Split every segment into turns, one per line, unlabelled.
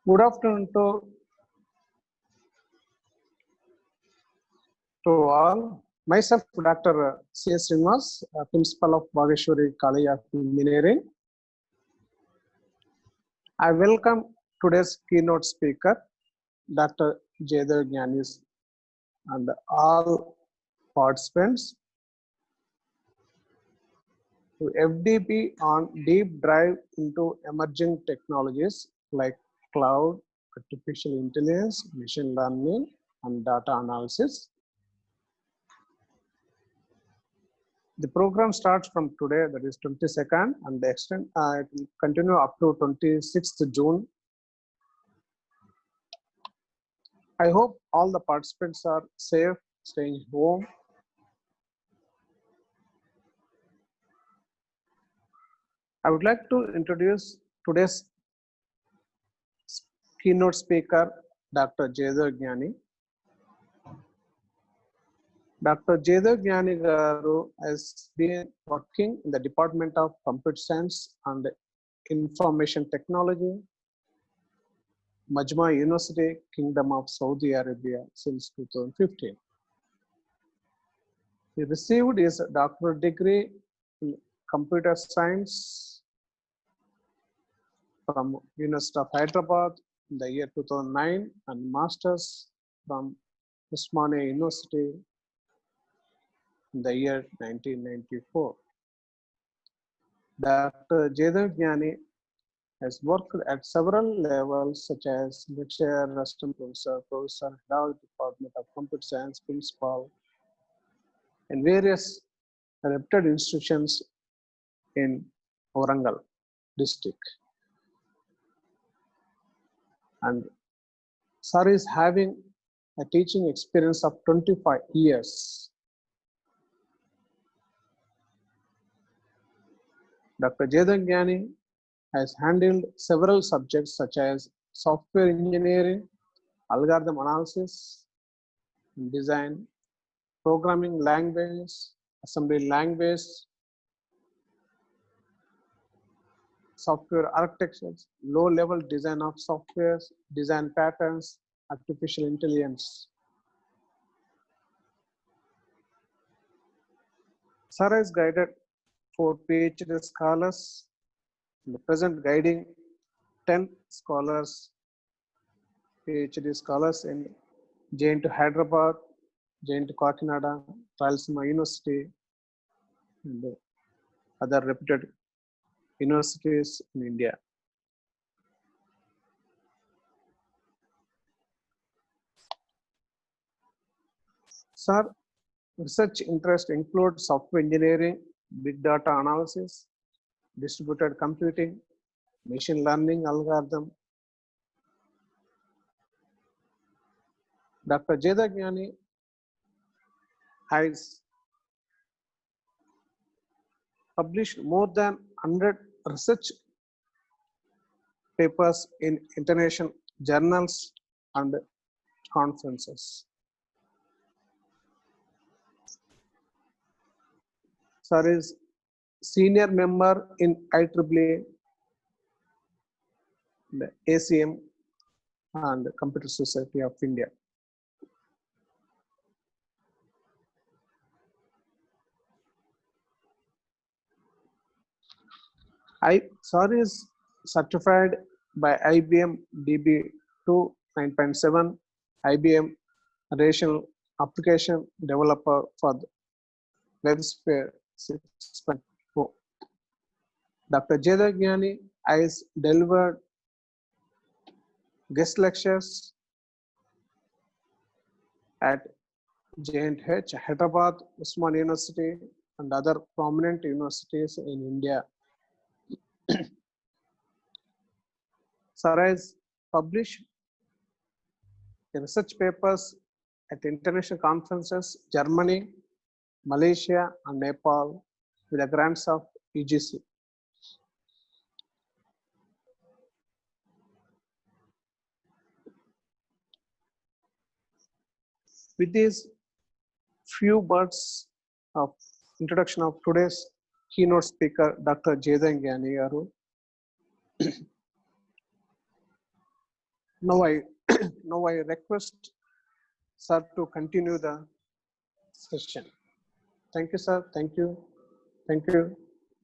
Good afternoon to all. Myself, Dr. C.S. Srinivas, Principal of Bhageshwari College of Engineering. I welcome today's keynote speaker, Dr. Jaydev Gyanis, and all participants to FDP on deep dive into emerging technologies like cloud, artificial intelligence, machine learning, and data analysis. The program starts from today, that is 22nd, and the extent it will continue up to 26th June. I hope all the participants are safe, staying home. I would like to introduce today's keynote speaker, Dr. Jaydev Gyani. Dr. Jaydev Gyani garu has been working in the Department of Computer Science and Information Technology, Majma University, Kingdom of Saudi Arabia since 2015. He received his doctoral degree in computer science from University of Hyderabad in the year 2009 and master's from Osmania University in the year 1994. Dr. Jaydev Gyani has worked at several levels such as lecturer, assistant professor, professor, head of Department of Computer Science, principal, in various reputed institutions in Warangal district. And sir is having a teaching experience of 25 years. Dr. Jaydev Gyani has handled several subjects such as software engineering, algorithm analysis, design, programming language, assembly language, software architectures, low-level design of software, design patterns, artificial intelligence. Sir has guided 4 PhD scholars, in the present guiding 10 scholars, PhD scholars in JNT Hyderabad, JNT Kakinada, Rayalaseema University, and other reputed universities in India. Sir, research interests include software engineering, big data analysis, distributed computing, machine learning algorithm. Dr. Jaydev Gyani has published more than 100 research papers in international journals and conferences. Sir is senior member in IEEE, the ACM, and the Computer Society of India. Sir is certified by IBM DB2 9.7, IBM Rational Application Developer for the WebSphere 6.4. Dr. Jaydev Gyani has delivered guest lectures at JNT Hyderabad, Osmania University, and other prominent universities in India. Sir has published research papers at international conferences, Germany, Malaysia, and Nepal, with the grants of UGC. With these few words of introduction of today's keynote speaker, Dr. Jaydev Gyani garu. Now I now I request sir to continue the session. Thank you, sir. Thank you. Thank you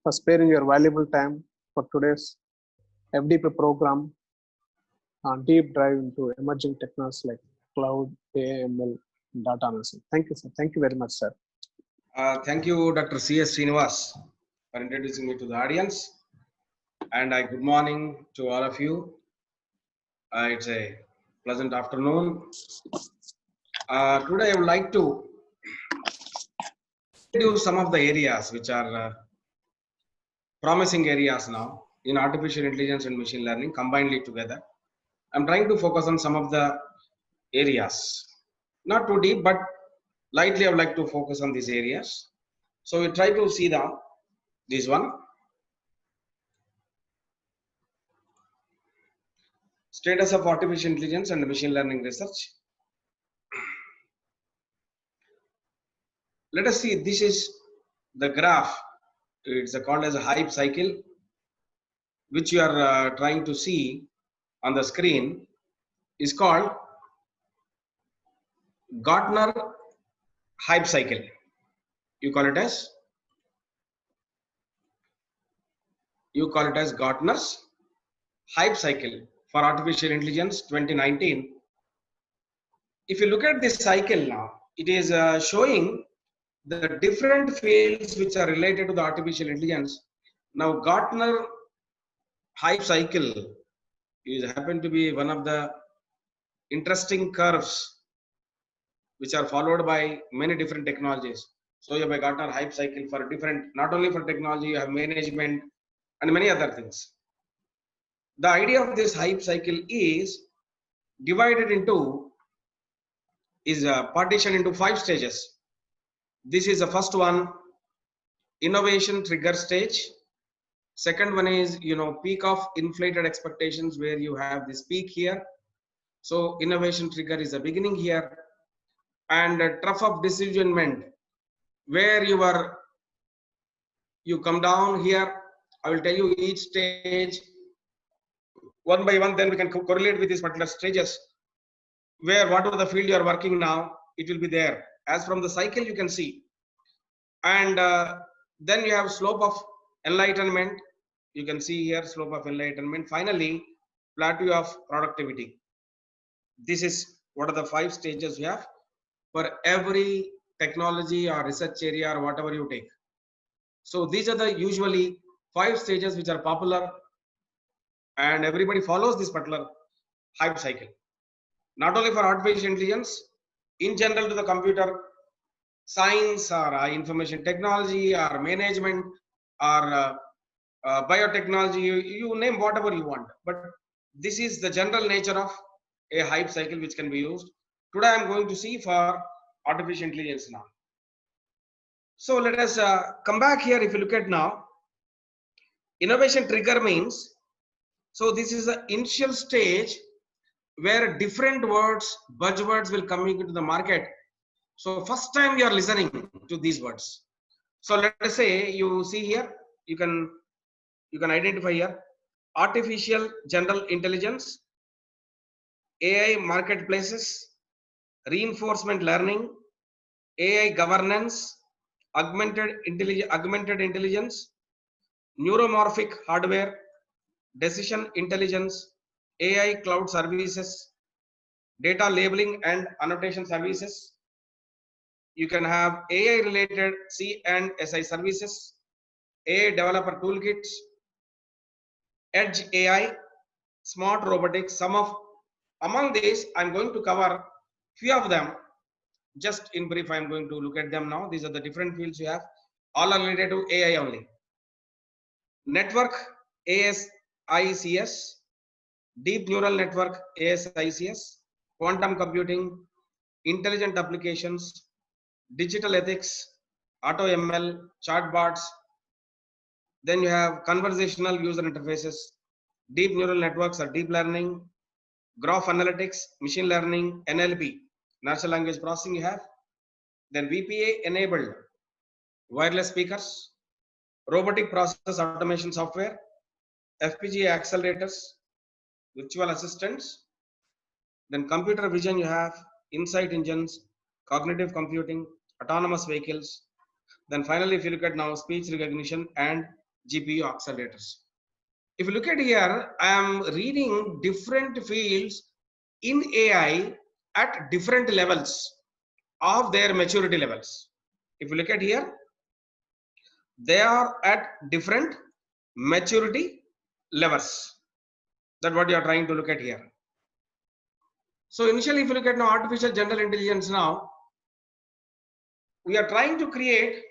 for sparing your valuable time for today's FDP program on deep dive into emerging technologies like cloud, AI, ML, and data analysis. Thank you, sir. Thank you very much, sir.
Thank you, Dr. C.S. Srinivas, for introducing me to the audience. And good morning to all of you. It's a pleasant afternoon. Today, I would like to introduce some of the areas which are promising areas now in artificial intelligence and machine learning combinedly together. I'm trying to focus on some of the areas, not too deep, but lightly I would like to focus on these areas. So we try to see this one. Status of artificial intelligence and machine learning research. Let us see, this is the graph. It's called as a hype cycle, which you are trying to see on the screen is called Gartner hype cycle. You call it as Gartner's hype cycle for artificial intelligence 2019. If you look at this cycle now, it is showing the different fields which are related to the artificial intelligence. Now Gartner hype cycle is happen to be one of the interesting curves which are followed by many different technologies. So you have a Gartner hype cycle for different, not only for technology, you have management and many other things. The idea of this hype cycle is divided into, partitioned into 5 stages. This is the first one, innovation trigger stage. Second one is, peak of inflated expectations, where you have this peak here. So innovation trigger is the beginning here. And trough of disillusionment, where you come down here. I will tell you each stage one by one, then we can correlate with these particular stages, where whatever the field you are working now, it will be there. As from the cycle you can see. And then you have slope of enlightenment. You can see here slope of enlightenment. Finally, plateau of productivity. This is what are the 5 stages you have for every technology or research area or whatever you take. So these are the usually 5 stages which are popular, and everybody follows this particular hype cycle. Not only for artificial intelligence, in general to the computer science or information technology or management or biotechnology, you name whatever you want. But this is the general nature of a hype cycle which can be used. Today I am going to see for artificial intelligence now. So let us come back here. If you look at now, innovation trigger means, so this is the initial stage where different words, buzzwords will come into the market. So first time you are listening to these words. So let us say you see here, you can identify here, artificial general intelligence, AI marketplaces, reinforcement learning, AI governance, augmented intelligence, neuromorphic hardware, decision intelligence, AI cloud services, data labeling and annotation services. You can have AI related C and SI services, AI developer toolkits, edge AI, smart robotics. Among these, I'm going to cover few of them. Just in brief, I'm going to look at them now. These are the different fields you have. All are related to AI only. Network, ASICS, deep neural network, ASICS, quantum computing, intelligent applications, digital ethics, auto ML, chatbots. Then you have conversational user interfaces, deep neural networks or deep learning, graph analytics, machine learning, NLP, natural language processing you have. Then VPA enabled wireless speakers, robotic process automation software, FPGA accelerators, virtual assistants, Then computer vision you have, insight engines, cognitive computing, autonomous vehicles. Then finally, if you look at now speech recognition and GPU accelerators. If you look at here, I am reading different fields in AI at different levels of their maturity levels. If you look at here, they are at different maturity levels. That's what you are trying to look at here. So initially, if you look at now artificial general intelligence now, we are trying to create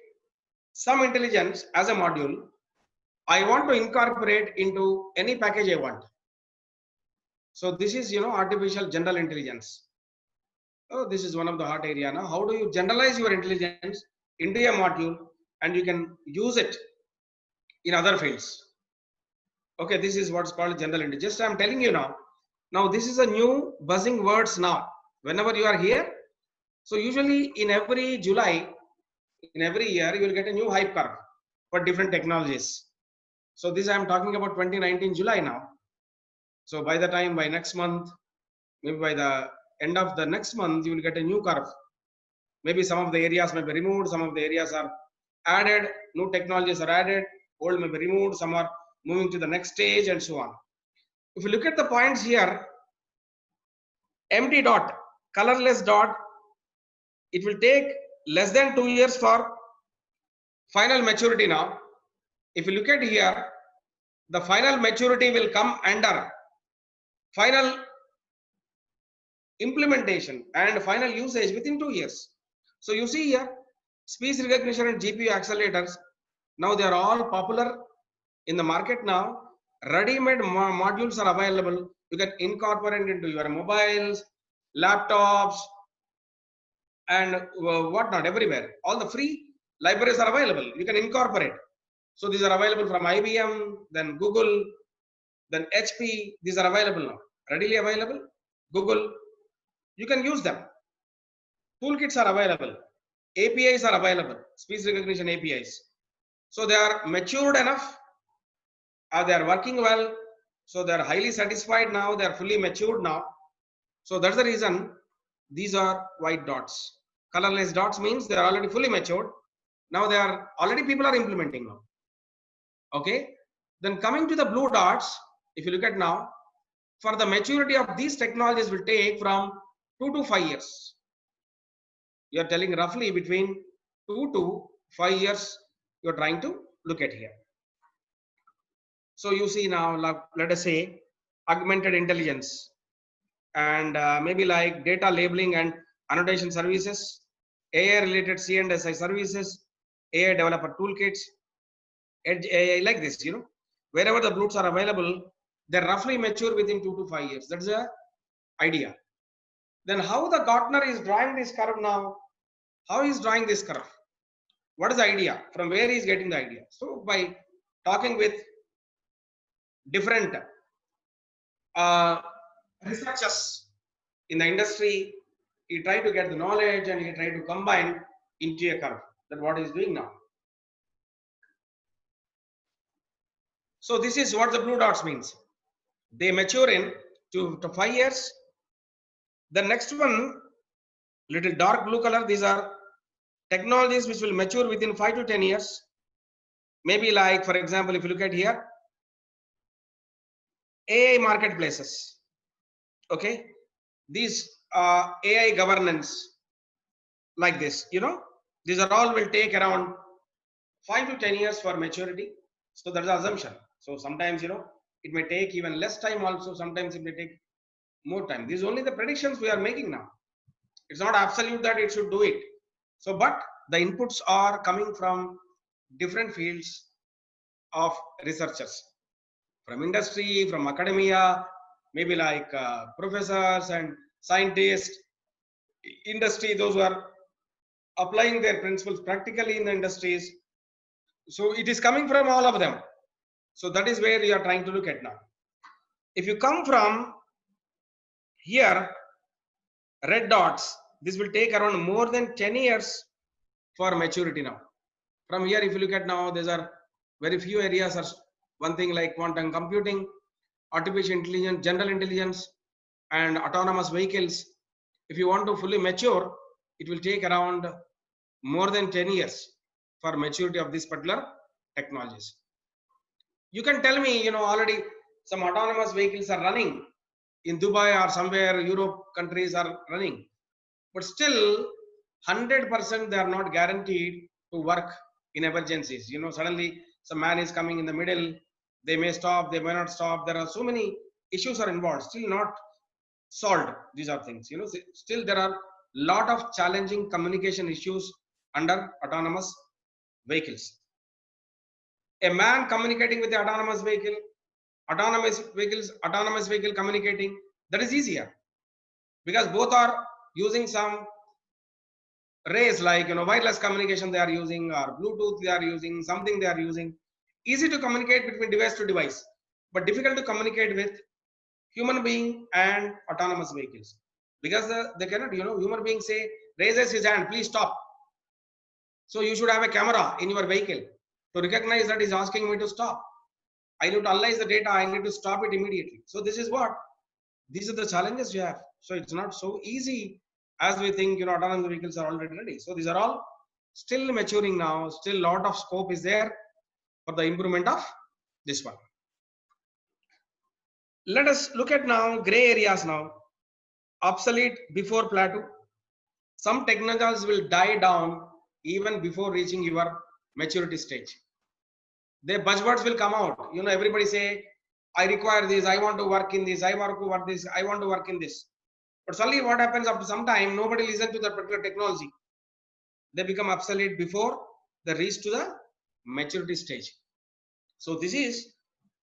some intelligence as a module. I want to incorporate into any package I want. So this is, artificial general intelligence. Oh, this is one of the hot area now. How do you generalize your intelligence into a module and you can use it in other fields? Okay, this is what's called general intelligence. Just I'm telling you now. Now this is a new buzzing words now. Whenever you are here, so usually in every July, in every year, you will get a new hype curve for different technologies. So this I'm talking about 2019 July now. So by the time, by next month, maybe by the end of the next month, you will get a new curve. Maybe some of the areas may be removed, some of the areas are added, new technologies are added, old may be removed, some are moving to the next stage and so on. If you look at the points here, empty dot, colorless dot, it will take less than 2 years for final maturity now. If you look at here, the final maturity will come under final implementation and final usage within 2 years. So you see here, speech recognition and GPU accelerators, now they are all popular in the market now. Ready-made modules are available. You can incorporate into your mobiles, laptops, and whatnot everywhere. All the free libraries are available. You can incorporate. So these are available from IBM, then Google, then HP. These are available now. Readily available. Google. You can use them. Toolkits are available. APIs are available. Speech recognition APIs. So they are matured enough. They are working well. So they are highly satisfied now. They are fully matured now. So that's the reason these are white dots. Colorless dots means they are already fully matured. Now they are already people are implementing now. Okay. Then coming to the blue dots, if you look at now, for the maturity of these technologies will take from 2 to 5 years. You are telling roughly between 2 to 5 years you are trying to look at here. So you see now, let us say augmented intelligence and maybe like data labeling and annotation services, AI related C&SI services, AI developer toolkits, edge AI, like this, wherever the blues are available, they're roughly mature within 2 to 5 years. That's the idea. Then how the Gartner is drawing this curve now? How is drawing this curve? What is the idea? From where he is getting the idea? So by talking with different researchers in the industry, he tried to get the knowledge and he tried to combine into a curve. That's what he is doing now. So this is what the blue dots means. They mature in 2 to 5 years. The next one, little dark blue color, these are technologies which will mature within 5 to 10 years. Maybe like, for example, if you look at here, AI marketplaces. Okay. These AI governance like this, these are all will take around 5 to 10 years for maturity. So that's the assumption. So sometimes, it may take even less time also. Sometimes it may take more time. These are only the predictions we are making now. It's not absolute that it should do it. So, but the inputs are coming from different fields of researchers, from industry, from academia, maybe like professors and scientists, industry, those who are applying their principles practically in the industries. So it is coming from all of them. So that is where you are trying to look at now. If you come from here, red dots, this will take around more than 10 years for maturity now. From here, if you look at now, there are very few areas. Are one thing like quantum computing, artificial intelligence, general intelligence, and autonomous vehicles, if you want to fully mature, it will take around more than 10 years for maturity of these particular technologies. You can tell me, already some autonomous vehicles are running in Dubai or somewhere Europe countries are running, but still 100% they are not guaranteed to work in emergencies. Suddenly some man is coming in the middle, they may stop, they may not stop. There are so many issues are involved, still not solved. These are things, still there are lot of challenging communication issues under autonomous vehicles. A man communicating with the autonomous vehicle communicating, that is easier, because both are using some rays, like wireless communication they are using, or Bluetooth they are using, something they are using. Easy to communicate between device to device, but difficult to communicate with human being and autonomous vehicles, because they cannot, human being say, raises his hand, please stop. So you should have a camera in your vehicle to recognize that he's asking me to stop. I need to analyze the data, I need to stop it immediately. So this is what, these are the challenges you have. So it's not so easy as we think, autonomous vehicles are already ready. So these are all still maturing now, still a lot of scope is there for the improvement of this one. Let us look at now gray areas now. Obsolete before plateau. Some technologies will die down even before reaching your maturity stage. The buzzwords will come out. Everybody say, I require this, I want to work in this, I want to work this, I want to work in this. But suddenly what happens after some time, nobody listens to that particular technology. They become obsolete before they reach to the maturity stage. So this is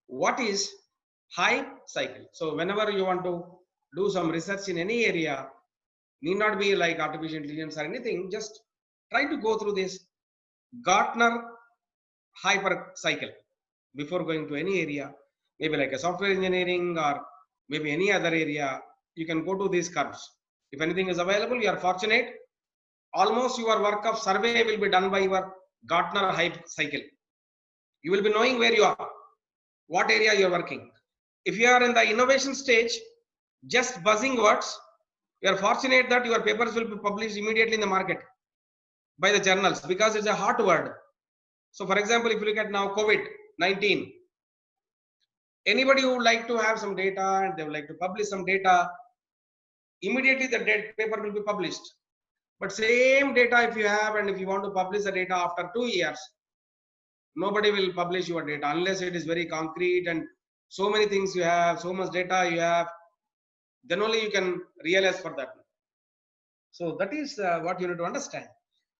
what is hype cycle. So whenever you want to do some research in any area, need not be like artificial intelligence or anything, just try to go through this Gartner hyper cycle before going to any area, maybe like a software engineering or maybe any other area. You can go to these curves. If anything is available, you are fortunate. Almost your work of survey will be done by your Gartner hype cycle. You will be knowing where you are, what area you are working. If you are in the innovation stage, just buzzing words, you are fortunate that your papers will be published immediately in the market by the journals, because it's a hot word. So for example, if you look at now COVID-19, anybody who would like to have some data and they would like to publish some data, immediately the paper will be published. But same data if you have, and if you want to publish the data after 2 years, nobody will publish your data unless it is very concrete and so many things you have, so much data you have, then only you can realize for that. So that is what you need to understand.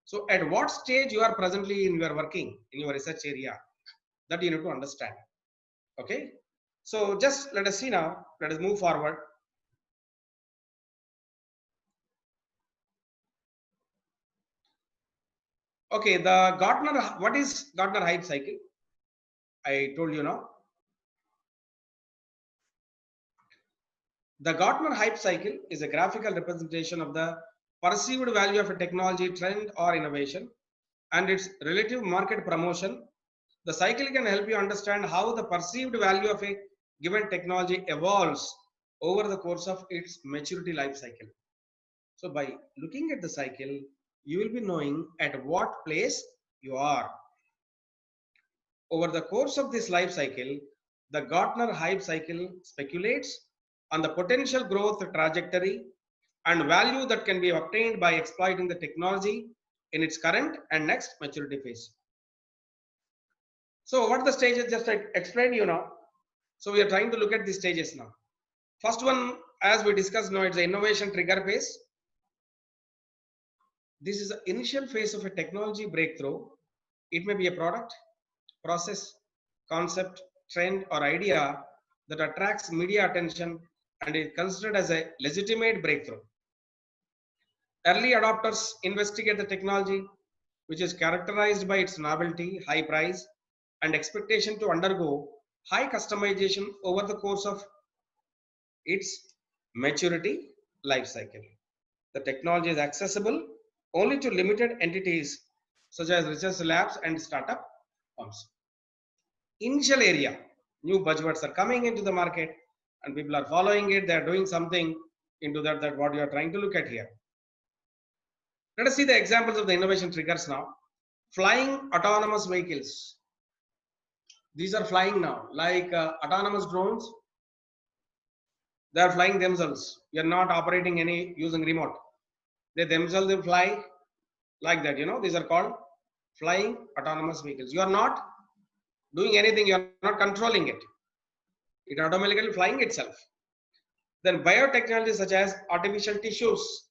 So at what stage you are presently in your working, in your research area, that you need to understand. Okay. So just let us see now, let us move forward. Okay, the Gartner, what is Gartner hype cycle? I told you now. The Gartner hype cycle is a graphical representation of the perceived value of a technology, trend, or innovation and its relative market promotion. The cycle can help you understand how the perceived value of a given technology evolves over the course of its maturity life cycle. So by looking at the cycle, you will be knowing at what place you are. Over the course of this life cycle, the Gartner hype cycle speculates on the potential growth trajectory and value that can be obtained by exploiting the technology in its current and next maturity phase. So what the stages, just I explained you now. So we are trying to look at the stages now. First one, as we discussed now, it's the innovation trigger phase. This is the initial phase of a technology breakthrough. It may be a product, process, concept, trend, or idea that attracts media attention and is considered as a legitimate breakthrough. Early adopters investigate the technology, which is characterized by its novelty, high price, and expectation to undergo high customization over the course of its maturity life cycle. The technology is accessible only to limited entities such as research labs and startup firms. Initial area, new buzzwords are coming into the market. and people are following it. They are doing something into that what you are trying to look at here. Let us see the examples of the innovation triggers now. Flying autonomous vehicles. These are flying now, like autonomous drones. They are flying themselves. You are not operating any using remote. They themselves will fly like that. These are called flying autonomous vehicles. You are not doing anything. You are not controlling it. It automatically flying itself. Then biotechnology such as artificial tissues.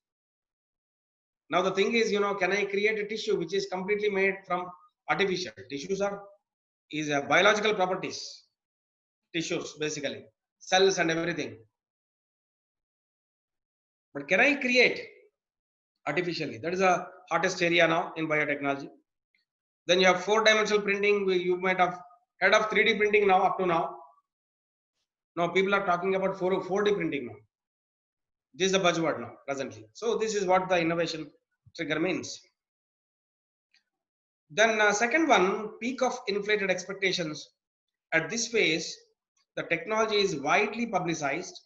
Now the thing is, can I create a tissue which is completely made from artificial? Tissues is biological properties. Tissues basically, cells and everything. But can I create artificially? That is the hottest area now in biotechnology. Then you have 4-dimensional printing. You might have heard of 3D printing now up to now. Now people are talking about 4D printing now. This is the buzzword now presently. So this is what the innovation trigger means. Then second one, peak of inflated expectations. At this phase, the technology is widely publicized.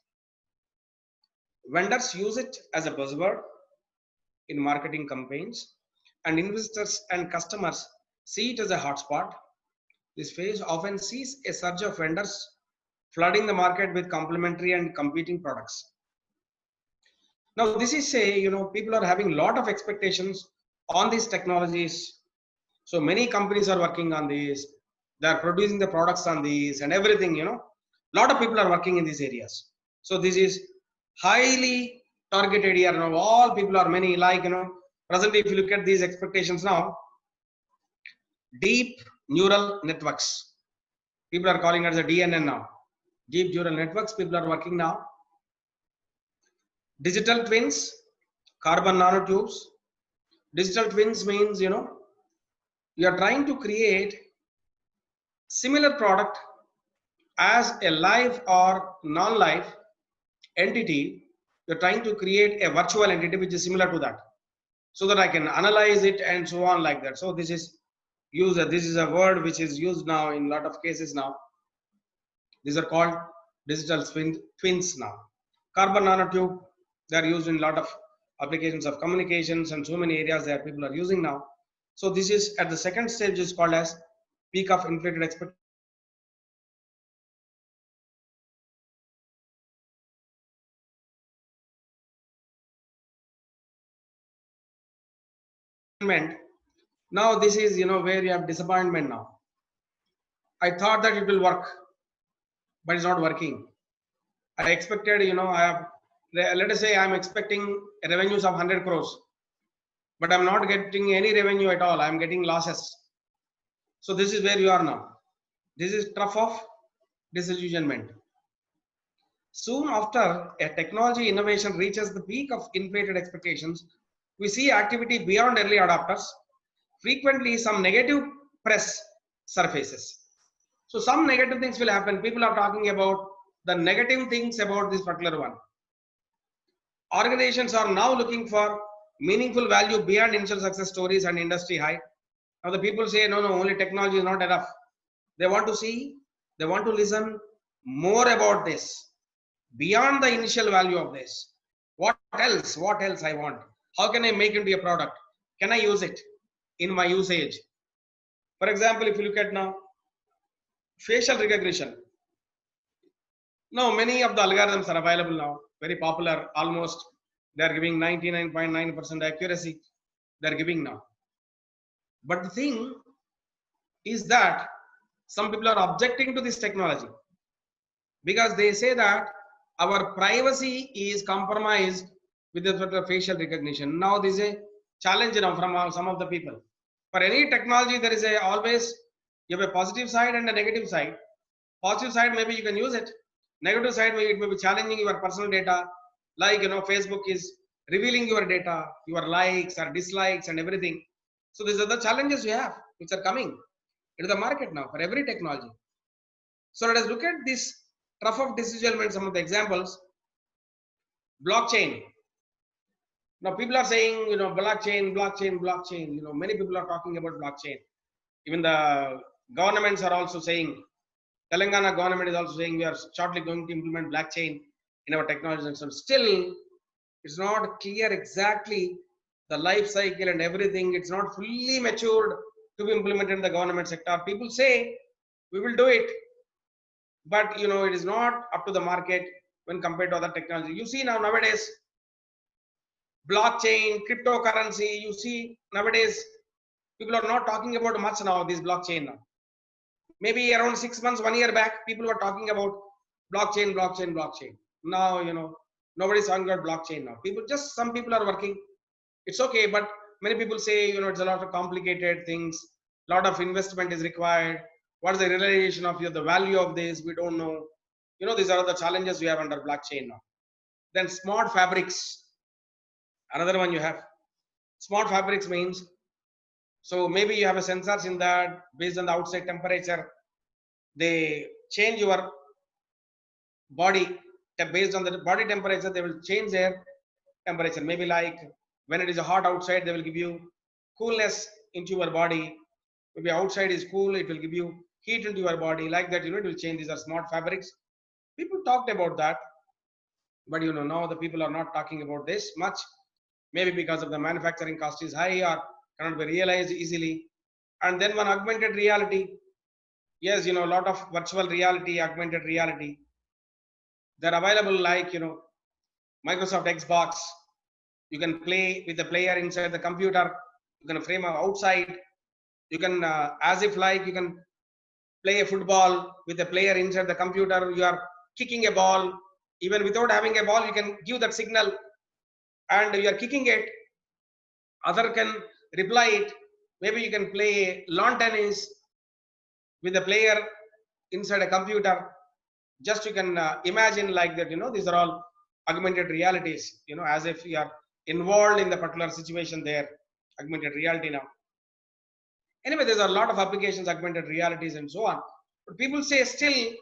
Vendors use it as a buzzword in marketing campaigns, and investors and customers see it as a hotspot. This phase often sees a surge of vendors flooding the market with complementary and competing products. Now, this is people are having a lot of expectations on these technologies. So many companies are working on these. They are producing the products on these and everything. A lot of people are working in these areas. So this is highly targeted here. Now all people are many presently. If you look at these expectations now, deep neural networks. People are calling it as a DNN now. Deep neural networks. People are working now. Digital twins, carbon nanotubes. Digital twins means you are trying to create similar product as a live or non-live entity. You're trying to create a virtual entity which is similar to that, so that I can analyze it and so on like that. So this is a word which is used now in a lot of cases now. These are called digital twins now. Carbon nanotube, they are used in a lot of applications of communications and so many areas that people are using now. So this is at the second stage, is called as peak of inflated expectations. Now this is where you have disappointment now. I thought that it will work, but it's not working. I expected, let us say I'm expecting revenues of 100 crores, but I'm not getting any revenue at all. I'm getting losses. So this is where you are now. This is trough of disillusionment. Soon after a technology innovation reaches the peak of inflated expectations, we see activity beyond early adopters. Frequently, some negative press surfaces. So some negative things will happen. People are talking about the negative things about this particular one. Organizations are now looking for meaningful value beyond initial success stories and industry hype. Now the people say, no, only technology is not enough. They want to see, they want to listen more about this, beyond the initial value of this. What else I want? How can I make it into a product? Can I use it in my usage? For example, if you look at now, facial recognition. Now, many of the algorithms are available now, very popular, almost. They are giving 99.9% accuracy. They are giving now. But the thing is that some people are objecting to this technology because they say that our privacy is compromised with the facial recognition. Now, this is a challenge from some of the people. For any technology, there is always you have a positive side and a negative side. Positive side, maybe you can use it. Negative side, maybe it may be challenging your personal data. Like Facebook is revealing your data, your likes or dislikes and everything. So these are the challenges you have, which are coming into the market now for every technology. So let us look at this trough of disillusionment. Some of the examples. Blockchain. Now people are saying, blockchain. Many people are talking about blockchain. Even the governments are also saying Telangana government is also saying we are shortly going to implement blockchain in our technology system. Still, it's not clear exactly the life cycle and everything. It's not fully matured to be implemented in the government sector. People say we will do it, but it is not up to the market when compared to other technology. You see nowadays, blockchain, cryptocurrency. You see nowadays, people are not talking about much now. This blockchain now. Maybe around 6 months, 1 year back, people were talking about blockchain, blockchain, blockchain. Now, nobody's talking about blockchain now. Some people are working. It's okay, but many people say, it's a lot of complicated things. A lot of investment is required. What is the realization of the value of this? We don't know. These are the challenges we have under blockchain now. Then smart fabrics. Another one you have. Smart fabrics means, so maybe you have a sensors in that based on the outside temperature. They change your body based on the body temperature. They will change their temperature. Maybe like when it is hot outside, they will give you coolness into your body. Maybe outside is cool, it will give you heat into your body. Like that, it will change. These are smart fabrics. People talked about that, but now the people are not talking about this much. Maybe because of the manufacturing cost is high or cannot be realized easily. And then one augmented reality. Yes, a lot of virtual reality, augmented reality. They're available like, Microsoft Xbox. You can play with the player inside the computer. You can frame outside. You can, as if like you can play a football with a player inside the computer. You are kicking a ball. Even without having a ball, you can give that signal and you are kicking it. Other can reply it. Maybe you can play lawn tennis with a player inside a computer. Just you can imagine like that, these are all augmented realities, as if you are involved in the particular situation there, augmented reality now. Anyway, there's a lot of applications, augmented realities and so on. But people say still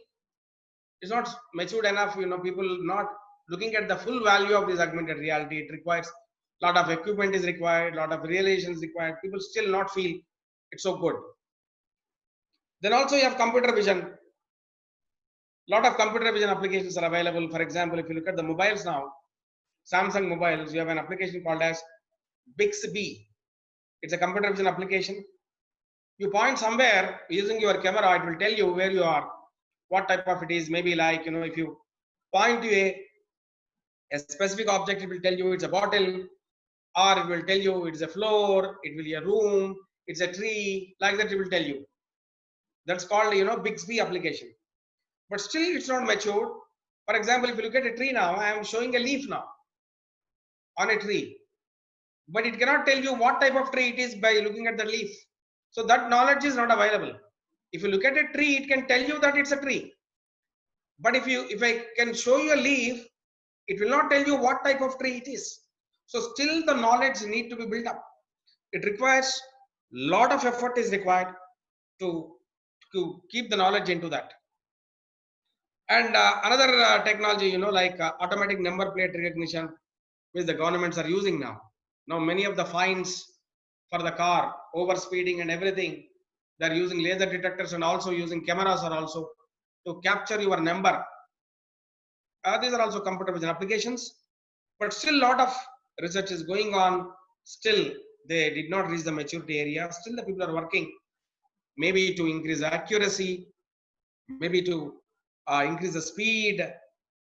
it's not matured enough, people not looking at the full value of this augmented reality. It requires a lot of equipment is required, a lot of realizations required. People still not feel it's so good. Then also you have computer vision. Lot of computer vision applications are available. For example, if you look at the mobiles now, Samsung mobiles, you have an application called as Bixby. It's a computer vision application. You point somewhere using your camera, it will tell you where you are, what type of it is. Maybe like, if you point to a specific object, it will tell you it's a bottle, or it will tell you it's a floor, it will be a room, it's a tree, like that it will tell you. That's called, Bixby application. But still it's not matured. For example, if you look at a tree now, I am showing a leaf now on a tree, but it cannot tell you what type of tree it is by looking at the leaf. So that knowledge is not available. If you look at a tree, it can tell you that it's a tree. But if I can show you a leaf, it will not tell you what type of tree it is. So still the knowledge need to be built up. It requires lot of effort is required to keep the knowledge into that. And another technology, like automatic number plate recognition, which the governments are using now. Now many of the fines for the car, over speeding and everything, they're using laser detectors and also using cameras are also to capture your number. These are also computer vision applications, but still a lot of research is going on. Still, they did not reach the maturity area. Still, the people are working, maybe to increase accuracy, maybe to increase the speed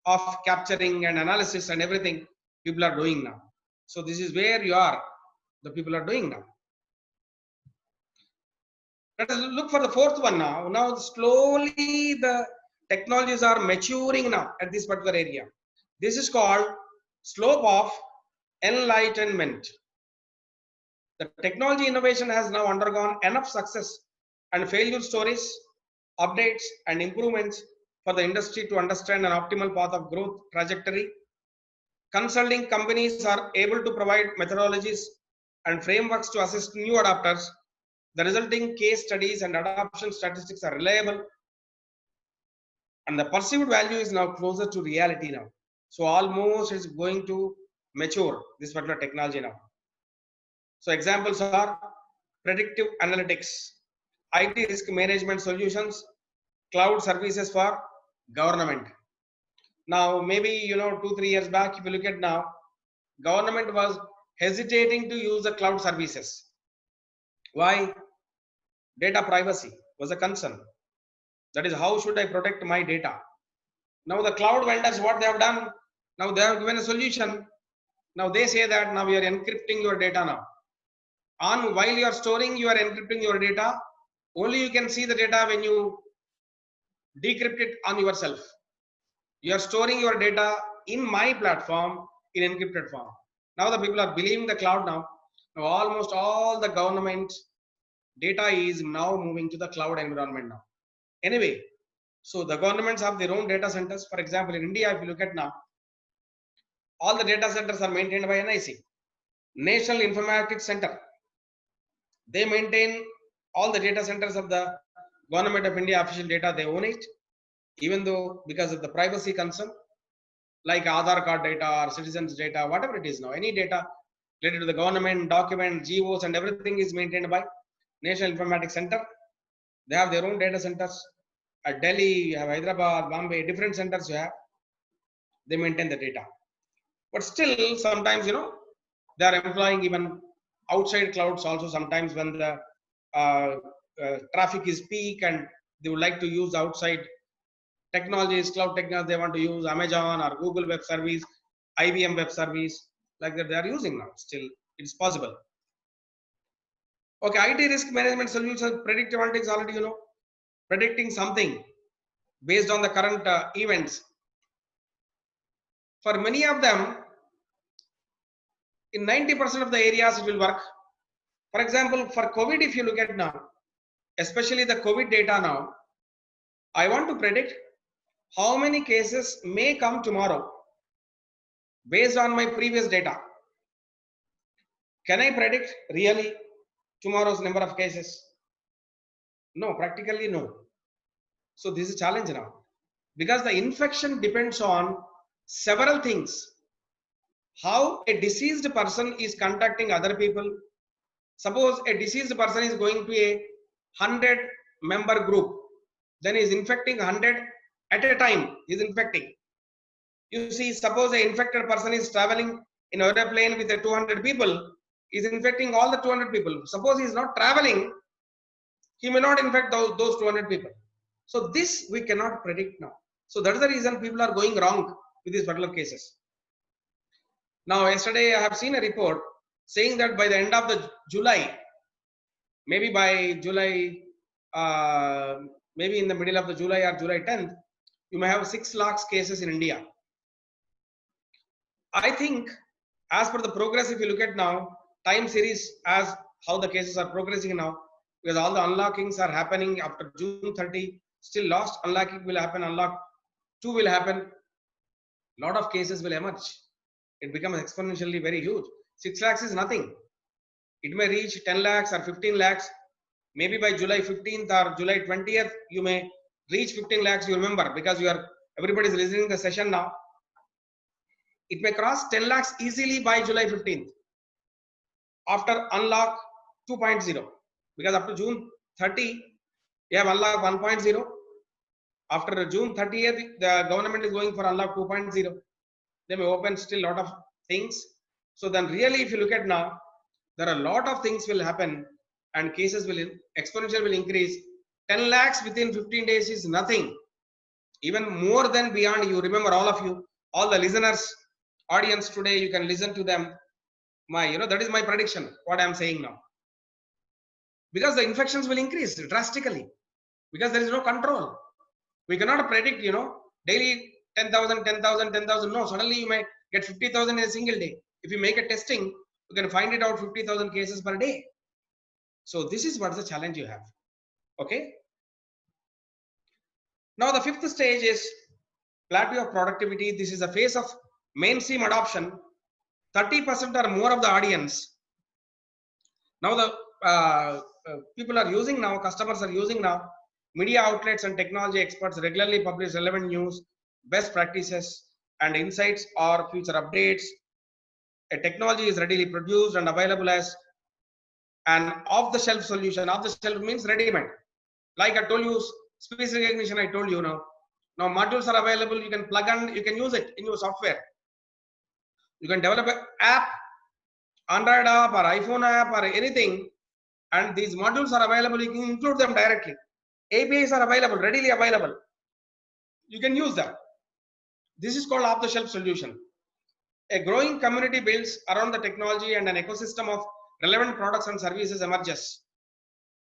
of capturing and analysis and everything. People are doing now. So this is where the people are doing now. Let us look for the fourth one now. Now slowly the technologies are maturing now at this particular area. This is called slope of enlightenment. The technology innovation has now undergone enough success and failure stories, updates and improvements for the industry to understand an optimal path of growth trajectory. Consulting companies are able to provide methodologies and frameworks to assist new adopters. The resulting case studies and adoption statistics are reliable, and the perceived value is now closer to reality now. So almost it's going to mature, this particular technology now. So examples are predictive analytics, IT risk management solutions, cloud services for government. Now, maybe 2-3 years back, if you look at now, government was hesitating to use the cloud services. Why? Data privacy was a concern. That is, how should I protect my data? Now the cloud vendors, what they have done, now they have given a solution. Now they say that now we are encrypting your data now. While you are storing, you are encrypting your data. Only you can see the data when you decrypt it on yourself. You are storing your data in my platform in encrypted form. Now the people are believing the cloud now. Now almost all the government data is now moving to the cloud environment now. Anyway, so the governments have their own data centers. For example, in India, if you look at now, all the data centers are maintained by NIC, National Informatics Center. They maintain all the data centers of the government of India official data. They own it, even though because of the privacy concern, like Aadhaar card data or citizens data, whatever it is now, any data related to the government, document, GOs, and everything is maintained by National Informatics Center. They have their own data centers. At Delhi, you have Hyderabad, Bombay, different centers you have. They maintain the data. But still, sometimes, they are employing even outside clouds also sometimes when the traffic is peak and they would like to use outside technologies, cloud technology, they want to use Amazon or Google Web Service, IBM Web Service, like that they are using now. Still, it's possible. Okay, IT risk management solutions, predictive analytics already, predicting something based on the current events. For many of them, in 90% of the areas, it will work. For example, for COVID, if you look at now, especially the COVID data now, I want to predict how many cases may come tomorrow based on my previous data. Can I predict really tomorrow's number of cases? No, practically no. So this is a challenge now because the infection depends on several things. How a deceased person is contacting other people. Suppose a deceased person is going to a 100-member group, then he is infecting 100 at a time. He is infecting. You see, suppose an infected person is traveling in an airplane with 200 people, is infecting all the 200 people. Suppose he is not traveling, he may not infect those 200 people. So this we cannot predict now. So that is the reason people are going wrong with these particular cases. Now, yesterday I have seen a report saying that by the end of the July, maybe by July, maybe in the middle of the July or July 10th, you may have 6 lakhs cases in India. I think as per the progress, if you look at now, time series as how the cases are progressing now, because all the unlockings are happening after June 30, still last unlocking will happen, unlock 2 will happen, lot of cases will emerge. It becomes exponentially very huge. 6 lakhs is nothing. It may reach 10 lakhs or 15 lakhs. Maybe by July 15th or July 20th, you may reach 15 lakhs. You remember, because everybody is listening to the session now. It may cross 10 lakhs easily by July 15th after unlock 2.0, because up to June 30, you have unlock 1.0. After June 30th, the government is going for unlock 2.0. They may open still a lot of things. So then really, if you look at now, there are a lot of things will happen and cases will exponential will increase. 10 lakhs within 15 days is nothing. Even more than beyond, you remember, all of you, all the listeners, audience today, you can listen to them. That is my prediction, what I am saying now. Because the infections will increase drastically because there is no control. We cannot predict, daily 10,000, 10,000, 10,000. No, suddenly you may get 50,000 in a single day. If you make a testing, you can find it out 50,000 cases per day. So this is what the challenge you have. Okay. Now the 5th stage is plateau of productivity. This is a phase of mainstream adoption. 30% or more of the audience. Now the people are using now, customers are using now. Media outlets and technology experts regularly publish relevant news, best practices, and insights or future updates. A technology is readily produced and available as an off-the-shelf solution. Off-the-shelf means ready-made. Like I told you, Speech recognition, I told you now. Now modules are available. You can plug and you can use it in your software. You can develop an app, Android app or iPhone app or anything, and these modules are available. You can include them directly. APIs are available, readily available. You can use them. This is called off-the-shelf solution. A growing community builds around the technology and an ecosystem of relevant products and services emerges.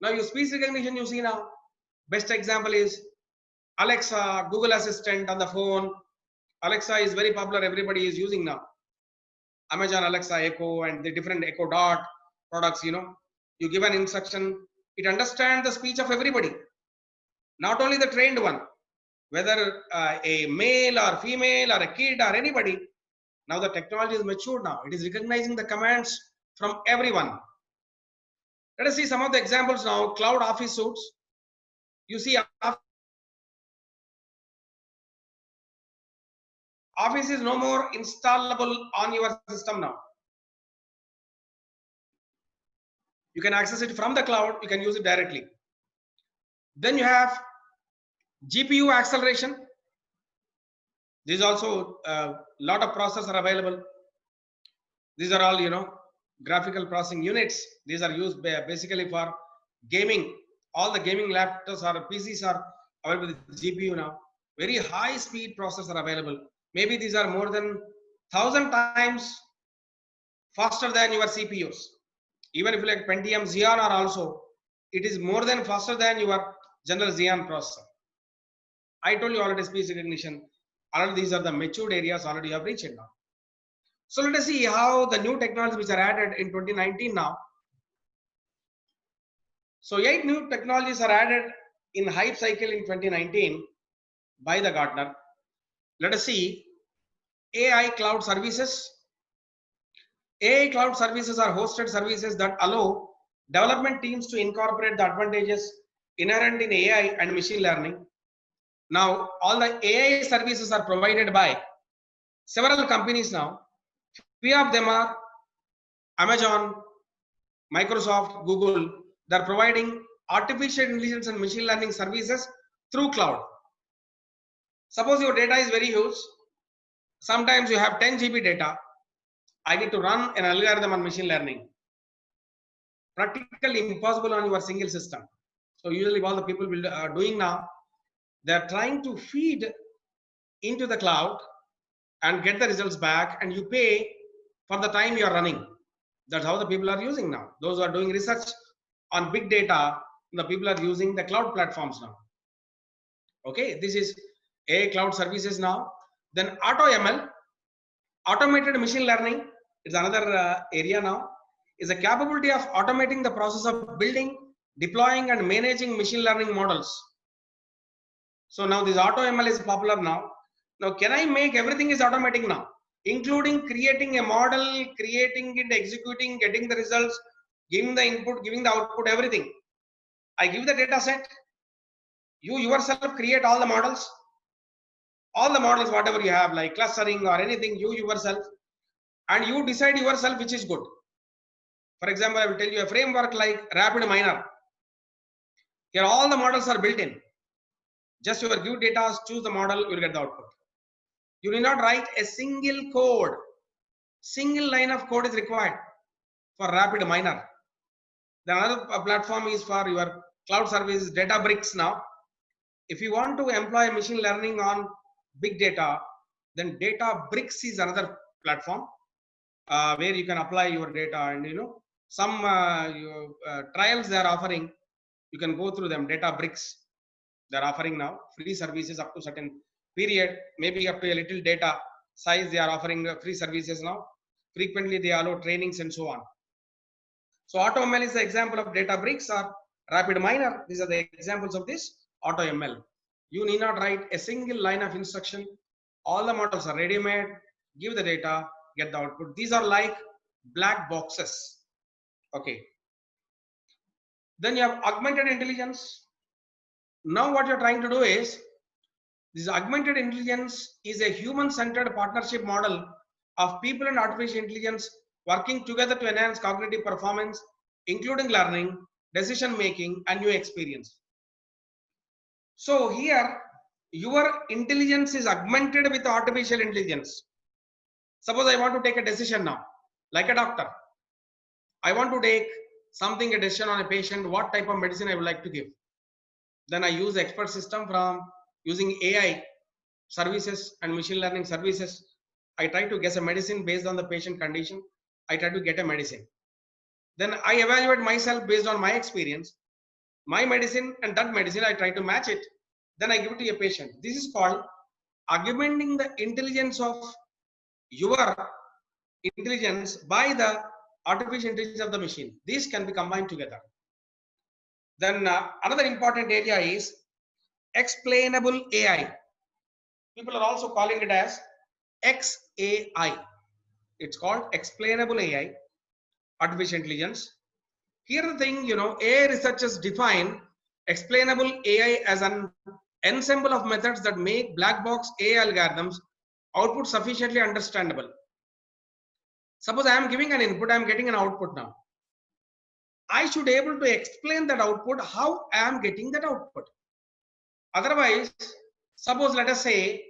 Now, your speech recognition you see now. Best example is Alexa, Google Assistant on the phone. Alexa is very popular. Everybody is using now. Amazon Alexa Echo and the different Echo Dot products, you give an instruction, it understands the speech of everybody, not only the trained one, whether a male or female or a kid or anybody. Now the technology is mature now. It is recognizing the commands from everyone. Let us see some of the examples now. Cloud Office suites. You see, Office is no more installable on your system now. You can access it from the cloud. You can use it directly. Then you have GPU acceleration. These also a lot of processors are available. These are all graphical processing units. These are used basically for gaming. All the gaming laptops or PCs are available with GPU now. Very high speed processors are available. Maybe these are more than 1,000 times faster than your CPUs. Even if you like Pentium Xeon are also, it is more than faster than your general Xeon processor. I told you already speech recognition. Already these are the matured areas already you have reached now. So let us see how the new technologies which are added in 2019 now. So 8 new technologies are added in hype cycle in 2019 by the Gartner. Let us see AI cloud services. AI cloud services are hosted services that allow development teams to incorporate the advantages inherent in AI and machine learning. Now, all the AI services are provided by several companies now. Few of them are Amazon, Microsoft, Google. They're providing artificial intelligence and machine learning services through cloud. Suppose your data is very huge. Sometimes you have 10 GB data. I need to run an algorithm on machine learning. Practically impossible on your single system. So usually all the people are doing now, they're trying to feed into the cloud and get the results back, and you pay for the time you are running. That's how the people are using now. Those who are doing research on big data, the people are using the cloud platforms now. Okay, this is AI cloud services now. Then AutoML, automated machine learning, is another area now. Is a capability of automating the process of building, deploying, and managing machine learning models. So now this AutoML is popular now. Now, can I make everything is automatic now, including creating a model, creating it, executing, getting the results, giving the input, giving the output, everything. I give the data set. You yourself create all the models, whatever you have, like clustering or anything, you yourself, and you decide yourself which is good. For example, I will tell you a framework like RapidMiner. Here all the models are built in. Just you give data, choose the model, you will get the output. You need not write a single code. Single line of code is required for RapidMiner. The other platform is for your cloud service, Databricks now. If you want to employ machine learning on big data, then Databricks is another platform where you can apply your data, and some trials they are offering. You can go through them. Databricks, they are offering now free services up to certain period, maybe up to a little data size. They are offering free services now. Frequently they allow trainings and so on. So AutoML is the example of Databricks or RapidMiner. These are the examples of this AutoML. You need not write a single line of instruction. All the models are ready-made. Give the data, get the output. These are like black boxes. Okay. Then you have augmented intelligence. Now what you're trying to do is, this augmented intelligence is a human-centered partnership model of people and artificial intelligence working together to enhance cognitive performance, including learning, decision making, and new experience. So here, your intelligence is augmented with artificial intelligence. Suppose I want to take a decision now, like a doctor. I want to take something, a decision on a patient, what type of medicine I would like to give. Then I use expert system from using AI services and machine learning services. I try to guess a medicine based on the patient condition. I try to get a medicine. Then I evaluate myself based on my experience, my medicine and that medicine, I try to match it. Then I give it to a patient. This is called augmenting the intelligence of your intelligence by the artificial intelligence of the machine. These can be combined together. Then another important area is explainable AI. People are also calling it as XAI. It's called explainable AI, artificial intelligence. Here the thing, AI researchers define explainable AI as an ensemble of methods that make black box AI algorithms output sufficiently understandable. Suppose I am giving an input, I am getting an output now. I should be able to explain that output, how I am getting that output. Otherwise, suppose let us say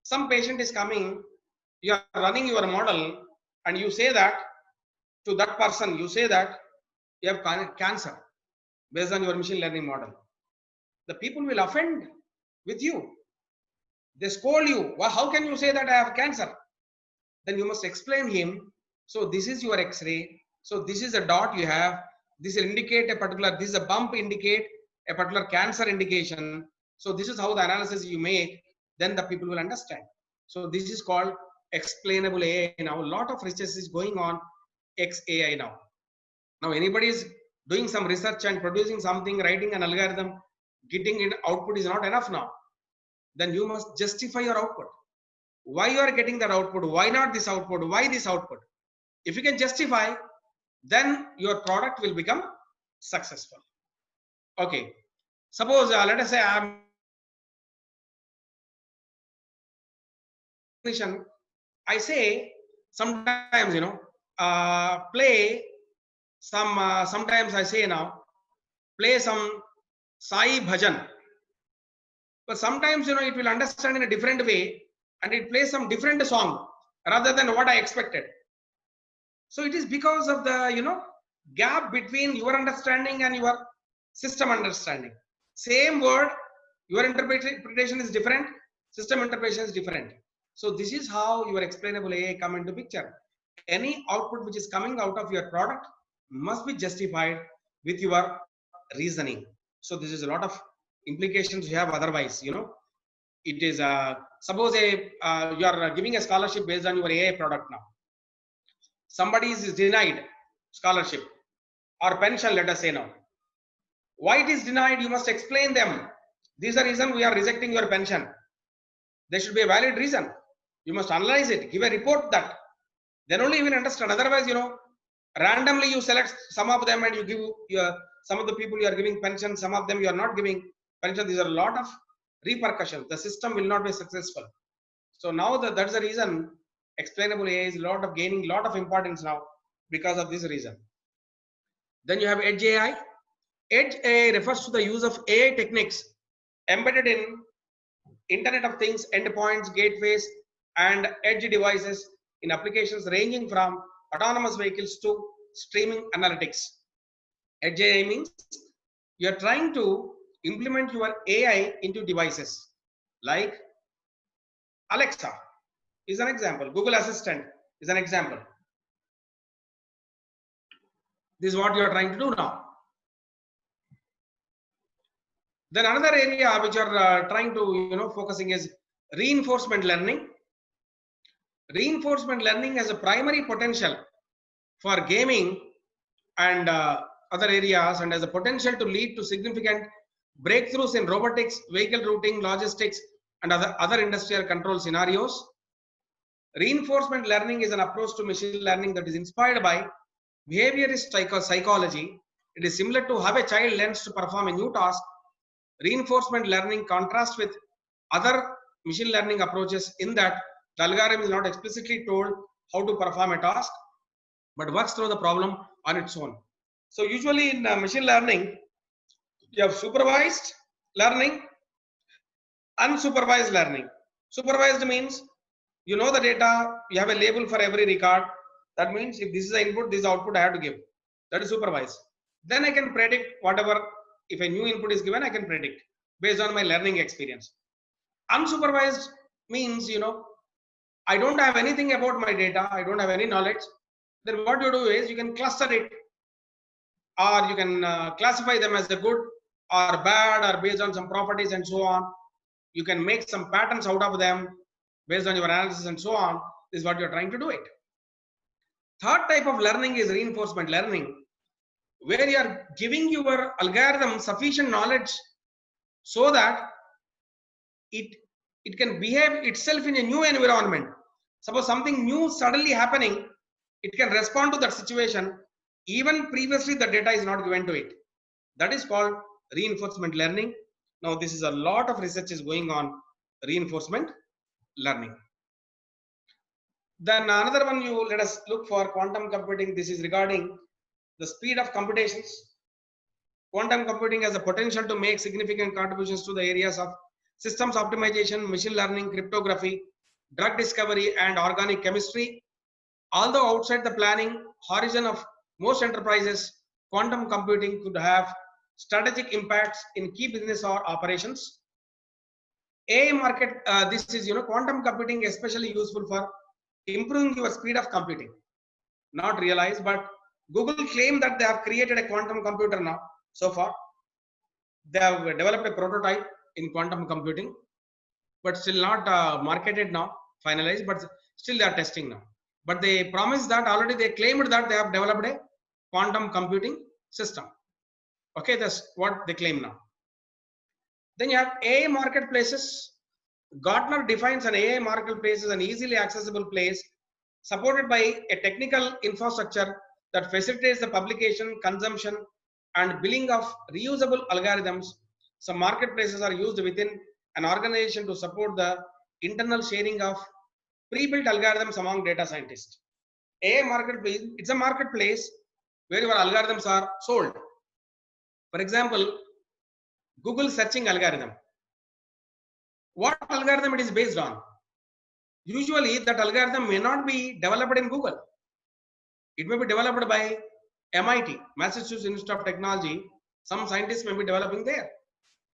some patient is coming, you are running your model and you say that to that person, you say that you have cancer based on your machine learning model. The people will offend with you. They scold you. Well, how can you say that I have cancer? Then you must explain him. So this is your X-ray. So this is a dot you have. This will indicate a particular, this is a bump indicate a particular cancer indication. So this is how the analysis you make. Then the people will understand. So this is called explainable AI now. A lot of research is going on XAI now. Now anybody is doing some research and producing something, writing an algorithm, getting it output is not enough now. Then you must justify your output. Why you are getting that output? Why not this output? Why this output? If you can justify, then your product will become successful. Okay. Suppose let us say I say sometimes play some sometimes I say now play some Sai Bhajan. But sometimes it will understand in a different way and it plays some different song rather than what I expected. So it is because of the gap between your understanding and your system understanding. Same word, your interpretation is different, system interpretation is different. So this is how your explainable AI come into picture. Any output which is coming out of your product must be justified with your reasoning. So this is a lot of implications you have otherwise. It is suppose you are giving a scholarship based on your AI product now. Somebody is denied scholarship or pension, let us say now. Why it is denied, you must explain them. This is the reason we are rejecting your pension. There should be a valid reason. You must analyze it, give a report that. Then only you will understand. Otherwise, randomly you select some of them and you give some of the people you are giving pension, some of them you are not giving pension. These are a lot of repercussions. The system will not be successful. So now that's the reason explainable AI is gaining a lot of importance now because of this reason. Then you have Edge AI. Edge AI refers to the use of AI techniques embedded in Internet of Things, endpoints, gateways, and edge devices in applications ranging from autonomous vehicles to streaming analytics. Edge AI means you are trying to implement your AI into devices like Alexa is an example. Google Assistant is an example. This is what you are trying to do now. Then another area which you are trying to focusing is reinforcement learning. Reinforcement learning has a primary potential for gaming and other areas and has a potential to lead to significant breakthroughs in robotics, vehicle routing, logistics, and other industrial control scenarios. Reinforcement learning is an approach to machine learning that is inspired by behaviorist psychology. It is similar to how a child learns to perform a new task. Reinforcement learning contrasts with other machine learning approaches in that the algorithm is not explicitly told how to perform a task, but works through the problem on its own. So usually in machine learning, you have supervised learning Unsupervised learning. Supervised means you know the data, you have a label for every record. That means if this is the input, this is the output I have to give. That is supervised. Then I can predict whatever, if a new input is given, I can predict based on my learning experience. Unsupervised means, I don't have anything about my data, I don't have any knowledge. Then what you do is you can cluster it, or you can classify them as a good or bad, or based on some properties and so on. You can make some patterns out of them based on your analysis and so on. This is what you're trying to do it. Third type of learning is reinforcement learning, where you are giving your algorithm sufficient knowledge so that it can behave itself in a new environment. Suppose something new suddenly happening, it can respond to that situation even previously the data is not given to it. That is called reinforcement learning. Now this is a lot of research is going on reinforcement learning. Then another one, let us look for quantum computing. This is regarding the speed of computations. Quantum computing has the potential to make significant contributions to the areas of systems optimization, machine learning, cryptography, drug discovery, and organic chemistry. Although outside the planning horizon of most enterprises, quantum computing could have strategic impacts in key business or operations. AI market, this is, quantum computing especially useful for improving your speed of computing. Not realized, but Google claimed that they have created a quantum computer now. So far, they have developed a prototype in quantum computing, but still not marketed now, finalized, but still they are testing now. But they promised that already, they claimed that they have developed a quantum computing system. Okay, that's what they claim now. Then you have AI marketplaces. Gartner defines an AI marketplace as an easily accessible place supported by a technical infrastructure that facilitates the publication, consumption, and billing of reusable algorithms. Some marketplaces are used within an organization to support the internal sharing of pre-built algorithms among data scientists. AI marketplace, it's a marketplace where your algorithms are sold. For example, Google searching algorithm. What algorithm it is based on? Usually that algorithm may not be developed in Google. It may be developed by MIT, Massachusetts Institute of Technology. Some scientists may be developing there.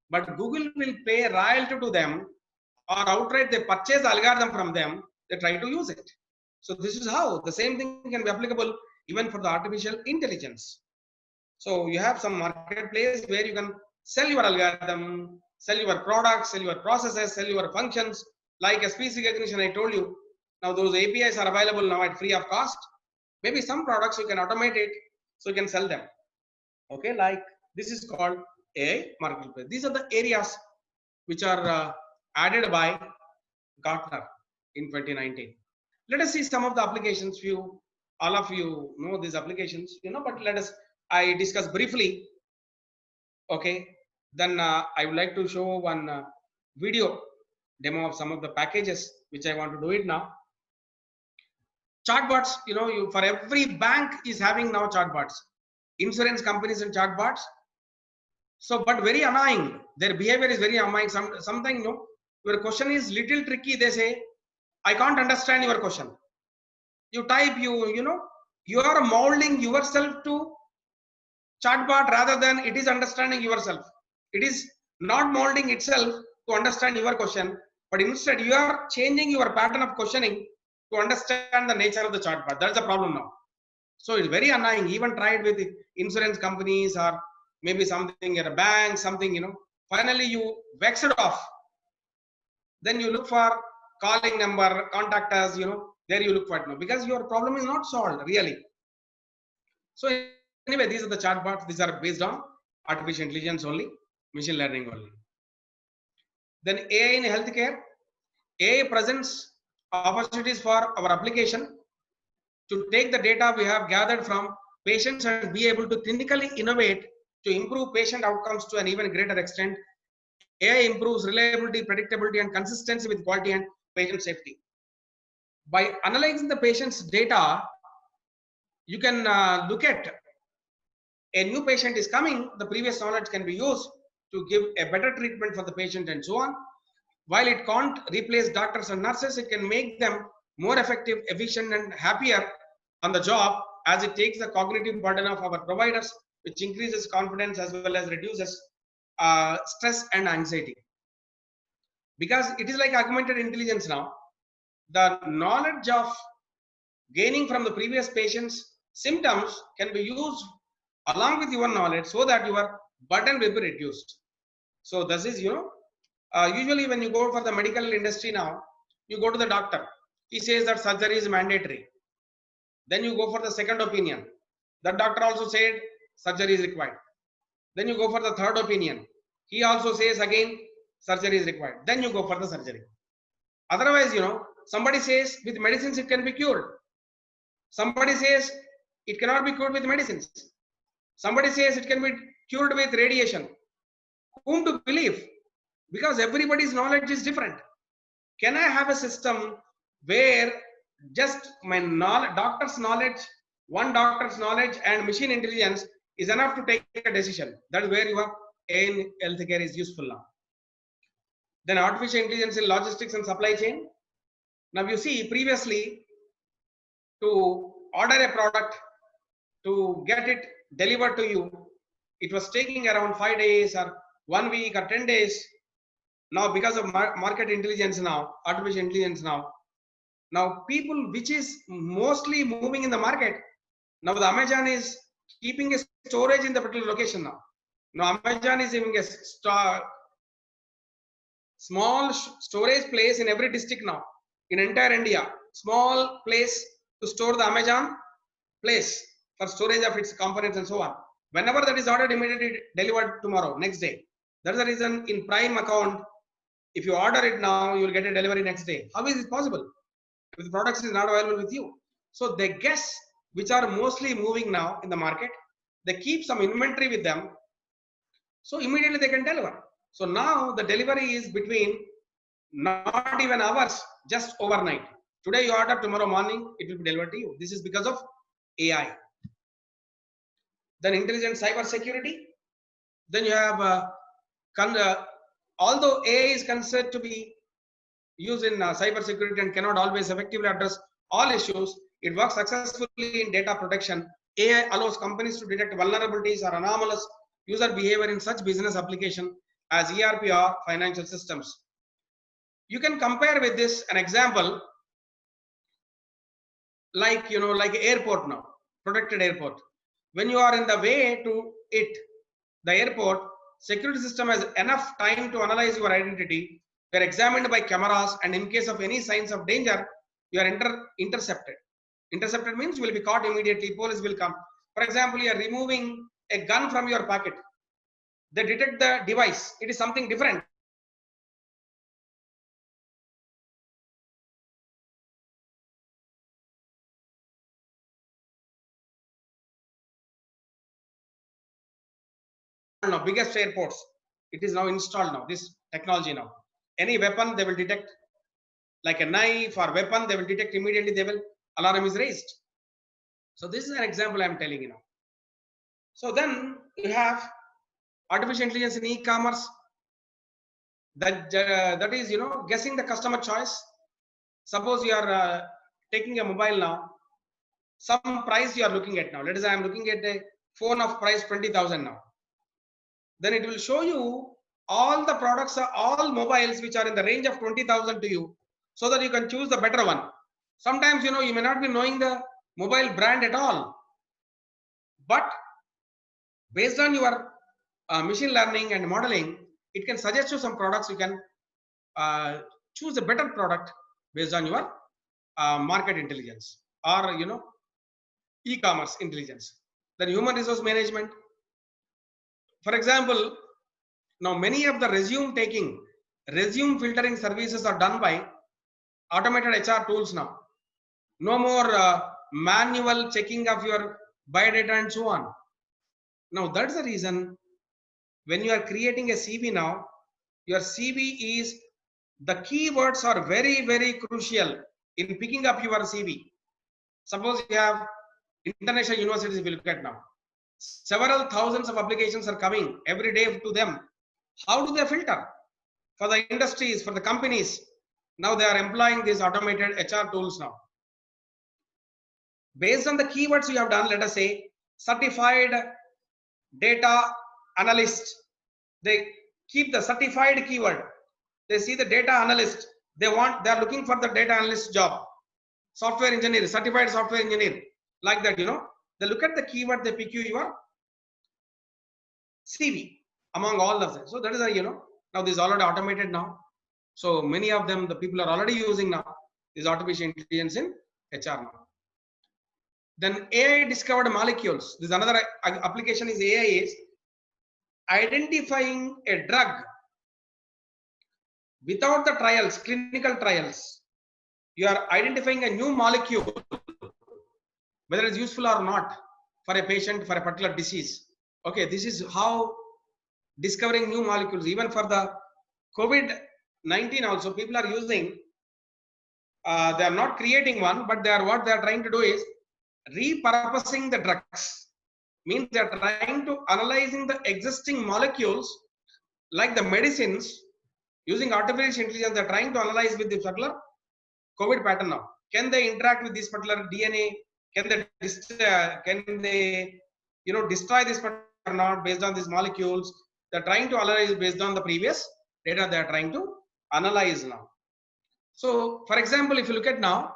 But Google will pay royalty to them, or outright they purchase the algorithm from them, they try to use it. So this is how the same thing can be applicable even for the artificial intelligence. So you have some marketplace where you can sell your algorithm, sell your products, sell your processes, sell your functions, like a speech recognition I told you. Now those APIs are available now at free of cost. Maybe some products you can automate it, so you can sell them. Okay, like this is called AI marketplace. These are the areas which are added by Gartner in 2019. Let us see some of the applications. All of you know these applications, but I discuss briefly. Okay, then I would like to show one video demo of some of the packages which I want to do it now. Chatbots, for every bank is having now chatbots, insurance companies and chatbots. So, but very annoying. Their behavior is very annoying. Sometimes, your question is little tricky. They say, I can't understand your question. You type, you are molding yourself to chatbot rather than it is understanding yourself. It is not molding itself to understand your question, but instead you are changing your pattern of questioning to understand the nature of the chatbot. That's the problem now. So it's very annoying. Even tried with insurance companies or maybe something at a bank, something, finally you vex it off. Then you look for calling number, contact us, there you look for it now, because your problem is not solved really. So anyway, these are the chatbots. These are based on artificial intelligence only, machine learning only. Then AI in healthcare. AI presents opportunities for our application to take the data we have gathered from patients and be able to clinically innovate to improve patient outcomes to an even greater extent. AI improves reliability, predictability, and consistency with quality and patient safety. By analyzing the patient's data, you can look at a new patient is coming, the previous knowledge can be used to give a better treatment for the patient and so on. while it can't replace doctors and nurses, it can make them more effective, efficient, and happier on the job, as it takes the cognitive burden of our providers, which increases confidence as well as reduces stress and anxiety. Because it is like augmented intelligence now. The knowledge of gaining from the previous patient's symptoms can be used along with your knowledge so that your burden will be reduced. So this is, usually when you go for the medical industry now, you go to the doctor. He says that surgery is mandatory. Then you go for the second opinion. The doctor also said surgery is required. Then you go for the third opinion. He also says again surgery is required. Then you go for the surgery. Otherwise, somebody says with medicines it can be cured. Somebody says it cannot be cured with medicines. Somebody says it can be cured with radiation. Whom to believe? Because everybody's knowledge is different. Can I have a system where just my knowledge, doctor's knowledge, one doctor's knowledge and machine intelligence is enough to take a decision? That is where your AI in healthcare is useful now. Then artificial intelligence in logistics and supply chain. Now you see, previously to order a product, to get it delivered to you, it was taking around 5 days or 1 week or 10 days. Now because of market intelligence now, artificial intelligence now people which is mostly moving in the market, now the Amazon is keeping a storage in the particular location now. Now Amazon is having a small storage place in every district now, in entire India, small place to store the Amazon place for storage of its components and so on. Whenever that is ordered, immediately delivered tomorrow, next day. That's the reason in Prime account, if you order it now, you will get a delivery next day. How is it possible if the product is not available with you? So the guests which are mostly moving now in the market, they keep some inventory with them, so immediately they can deliver. So now the delivery is between not even hours, just overnight. Today you order, tomorrow morning it will be delivered to you. This is because of AI. Then intelligent cyber security. Then you have although AI is considered to be used in cyber security and cannot always effectively address all issues, it works successfully in data protection. AI allows companies to detect vulnerabilities or anomalous user behavior in such business application as ERP or financial systems. You can compare with this an example like like airport now, protected airport. When you are in the way to the airport, security system has enough time to analyze your identity. You are examined by cameras, and in case of any signs of danger, you are intercepted. Intercepted means you will be caught immediately. Police will come. For example, you are removing a gun from your pocket. They detect the device. It is something different. Now, biggest airports, it is now installed now, this technology now. Any weapon they will detect, like a knife or weapon, they will detect immediately, alarm is raised. So this is an example I am telling you now. So then you have artificial intelligence in e-commerce. That is guessing the customer choice. Suppose you are taking a mobile now, some price you are looking at now. Let us say I am looking at a phone of price 20,000 now. Then it will show you all the products, all mobiles which are in the range of 20,000 to you, so that you can choose the better one. Sometimes you may not be knowing the mobile brand at all, but based on your machine learning and modeling, it can suggest you some products. You can choose a better product based on your market intelligence or e-commerce intelligence. Then human resource management. For example, now many of the resume filtering services are done by automated HR tools now. No more manual checking of your biodata and so on. Now that's the reason when you are creating a CV now, your CV is, the keywords are very, very crucial in picking up your CV. Suppose you have international universities, if you look at now, several thousands of applications are coming every day to them. How do they filter? for the industries, for the companies. Now they are employing these automated HR tools now. Based on the keywords you have done, let us say certified data analyst. They keep the certified keyword. They see the data analyst. They are looking for the data analyst job. Software engineer, certified software engineer, like that, They look at the keyword, they pick your CV among all of them. So that is now this is already automated now. So many of them, the people are already using now this artificial intelligence in HR now. Then AI discovered molecules. This is another application is AI is identifying a drug without the trials, clinical trials. You are identifying a new molecule, whether it's useful or not for a patient for a particular disease. Okay, this is how discovering new molecules, even for the COVID-19 also, people are using, they are not creating one, but what they are trying to do is repurposing the drugs. Means they are trying to analyzing the existing molecules, like the medicines, using artificial intelligence. They are trying to analyze with this particular COVID pattern now. Can they interact with this particular DNA? Can they destroy this particular or not based on these molecules? They are trying to analyze based on the previous data they are trying to analyze now. So, for example, if you look at now,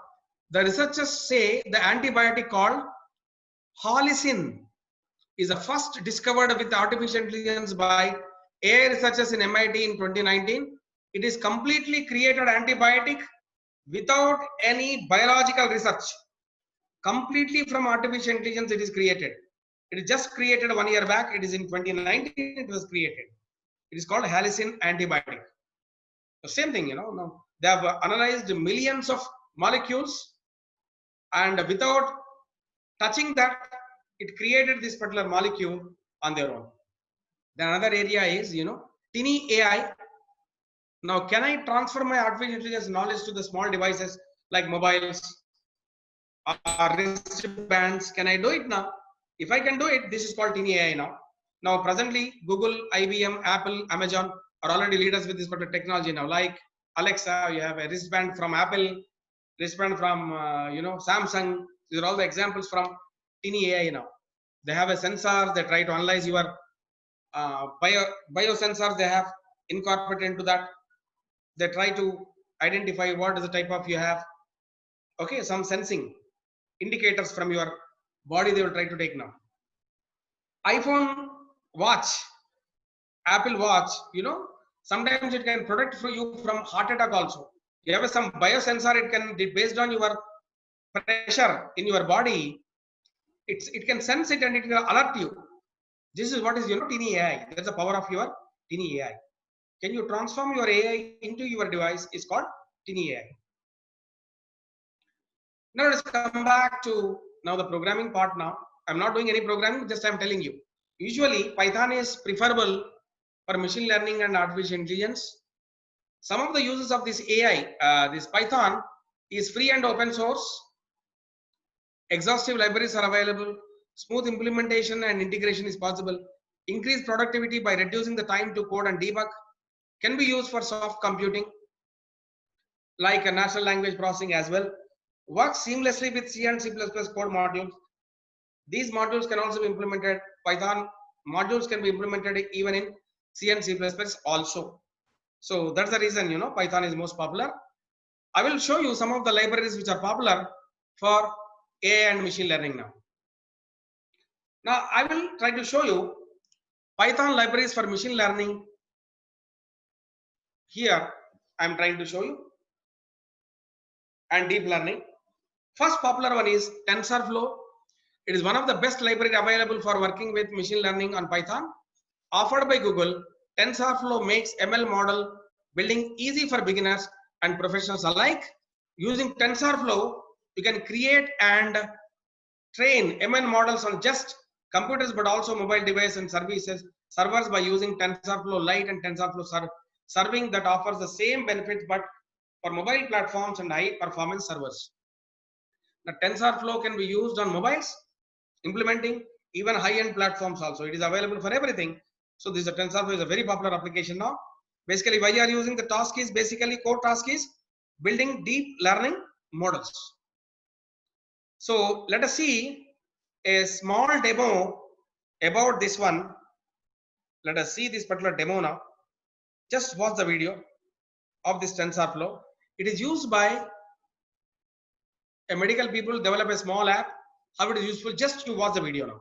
the researchers say the antibiotic called Halicin is the first discovered with artificial intelligence by AI researchers in MIT in 2019. It is completely created antibiotic without any biological research. Completely from artificial intelligence it is created. It is just created 1 year back. It is in 2019 it was created. It is called Halicin antibiotic. The same thing, now they have analyzed millions of molecules, and without touching that, it created this particular molecule on their own. Then another area is, Tiny AI. Now, can I transfer my artificial intelligence knowledge to the small devices like mobiles or wristbands? Can I do it now? If I can do it, this is called Tiny AI now. Now, presently, Google, IBM, Apple, Amazon are already leaders with this particular technology now. Like Alexa, you have a wristband from Apple, wristband from Samsung. These are all the examples from Tiny AI now. They have a sensor. They try to analyze your biosensors. They have incorporated into that. They try to identify what is the type of you have. Okay, some sensing indicators from your body they will try to take now. iPhone watch, Apple watch, sometimes it can protect for you from heart attack also. You have some biosensor, it can, based on your pressure in your body, it can sense it and it will alert you. This is what is, Tiny AI. That's the power of your Tiny AI. Can you transform your AI into your device? It's called Tiny AI. Now let's come back to now the programming part now. I'm not doing any programming, just I'm telling you. Usually Python is preferable for machine learning and artificial intelligence. Some of the uses of this AI, this Python is free and open source. Exhaustive libraries are available. Smooth implementation and integration is possible. Increased productivity by reducing the time to code and debug. Can be used for soft computing, like a natural language processing as well. Works seamlessly with C and C++ code modules. These modules can also be implemented. Python modules can be implemented even in C and C++ also. So that's the reason, Python is most popular. I will show you some of the libraries which are popular for AI and machine learning now. Now I will try to show you Python libraries for machine learning. Here I am trying to show you, and deep learning. First popular one is TensorFlow. It is one of the best library available for working with machine learning on Python. Offered by Google, TensorFlow makes ML model building easy for beginners and professionals alike. Using TensorFlow, you can create and train ML models on just computers, but also mobile devices and servers by using TensorFlow Lite and TensorFlow serving that offers the same benefits, but for mobile platforms and high performance servers. The TensorFlow can be used on mobiles, implementing even high-end platforms also. It is available for everything. So this TensorFlow is a very popular application now. Basically, why you are using the task is basically core task is building deep learning models. So let us see a small demo about this one. Let us see this particular demo now. Just watch the video of this TensorFlow. It is used by a medical people develop a small app. How it is useful? Just you watch the video now.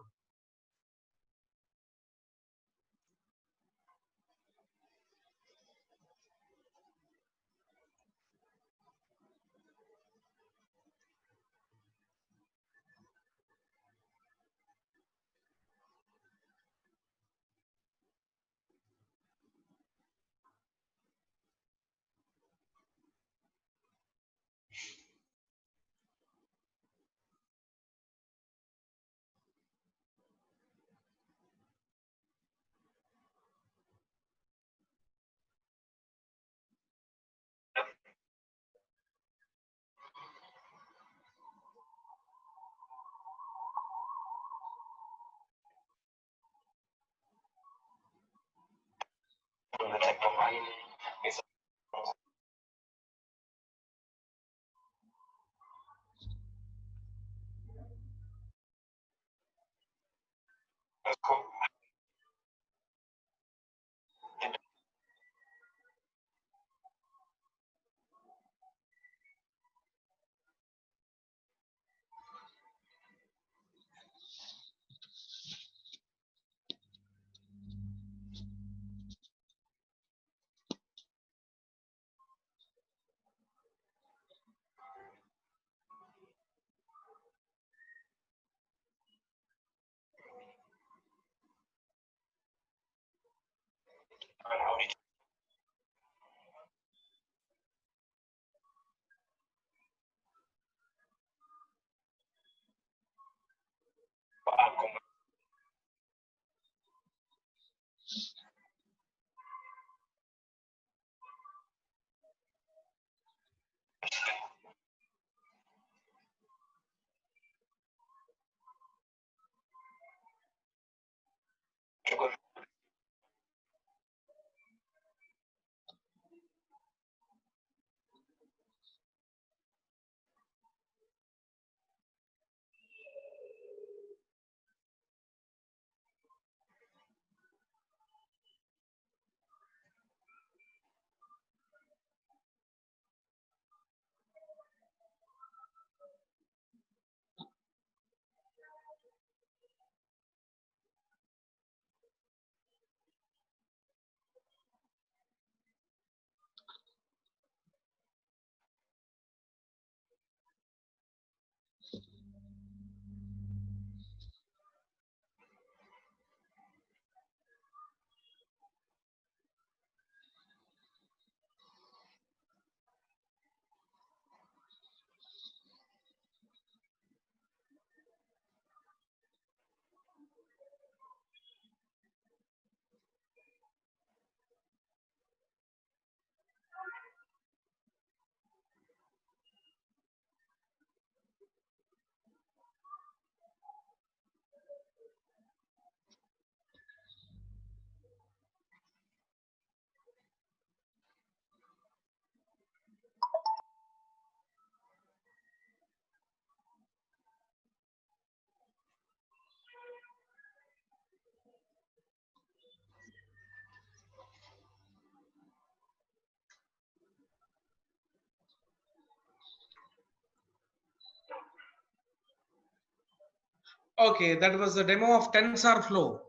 Okay, that was the demo of TensorFlow.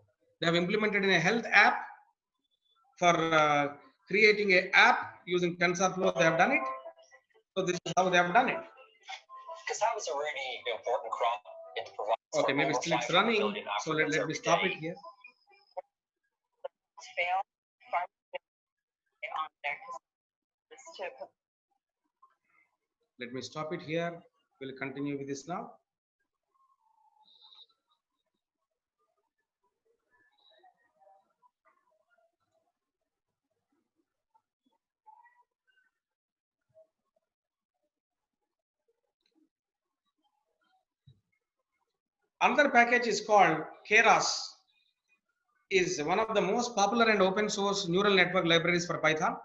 They have implemented in a health app for creating a app using TensorFlow. They have done it. So this is how they have done it.
Because that was a really important crop. It provides
Okay, maybe
over
still it's
500
running.
million
So let
Africans
me
every
stop
day.
it here.
Fail on there to
Let me stop it here. We'll continue with this now. Another package is called Keras. is one of the most popular and open source neural network libraries for Python.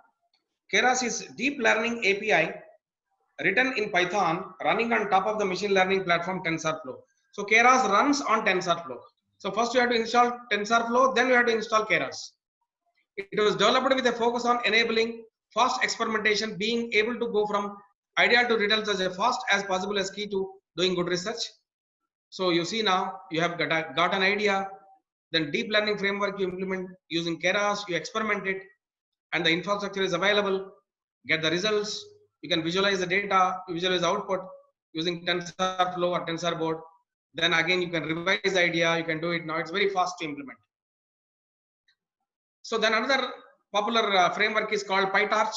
Keras is deep learning API written in Python, running on top of the machine learning platform TensorFlow. So Keras runs on TensorFlow. So first you have to install TensorFlow, then you have to install Keras. It was developed with a focus on enabling fast experimentation, being able to go from idea to results as fast as possible as key to doing good research. So you see now you have got an idea, then deep learning framework you implement using Keras, you experiment it, and the infrastructure is available, get the results, you can visualize the data, visualize the output using TensorFlow or TensorBoard. Then again, you can revise the idea, you can do it now. It's very fast to implement. So then another popular framework is called PyTorch.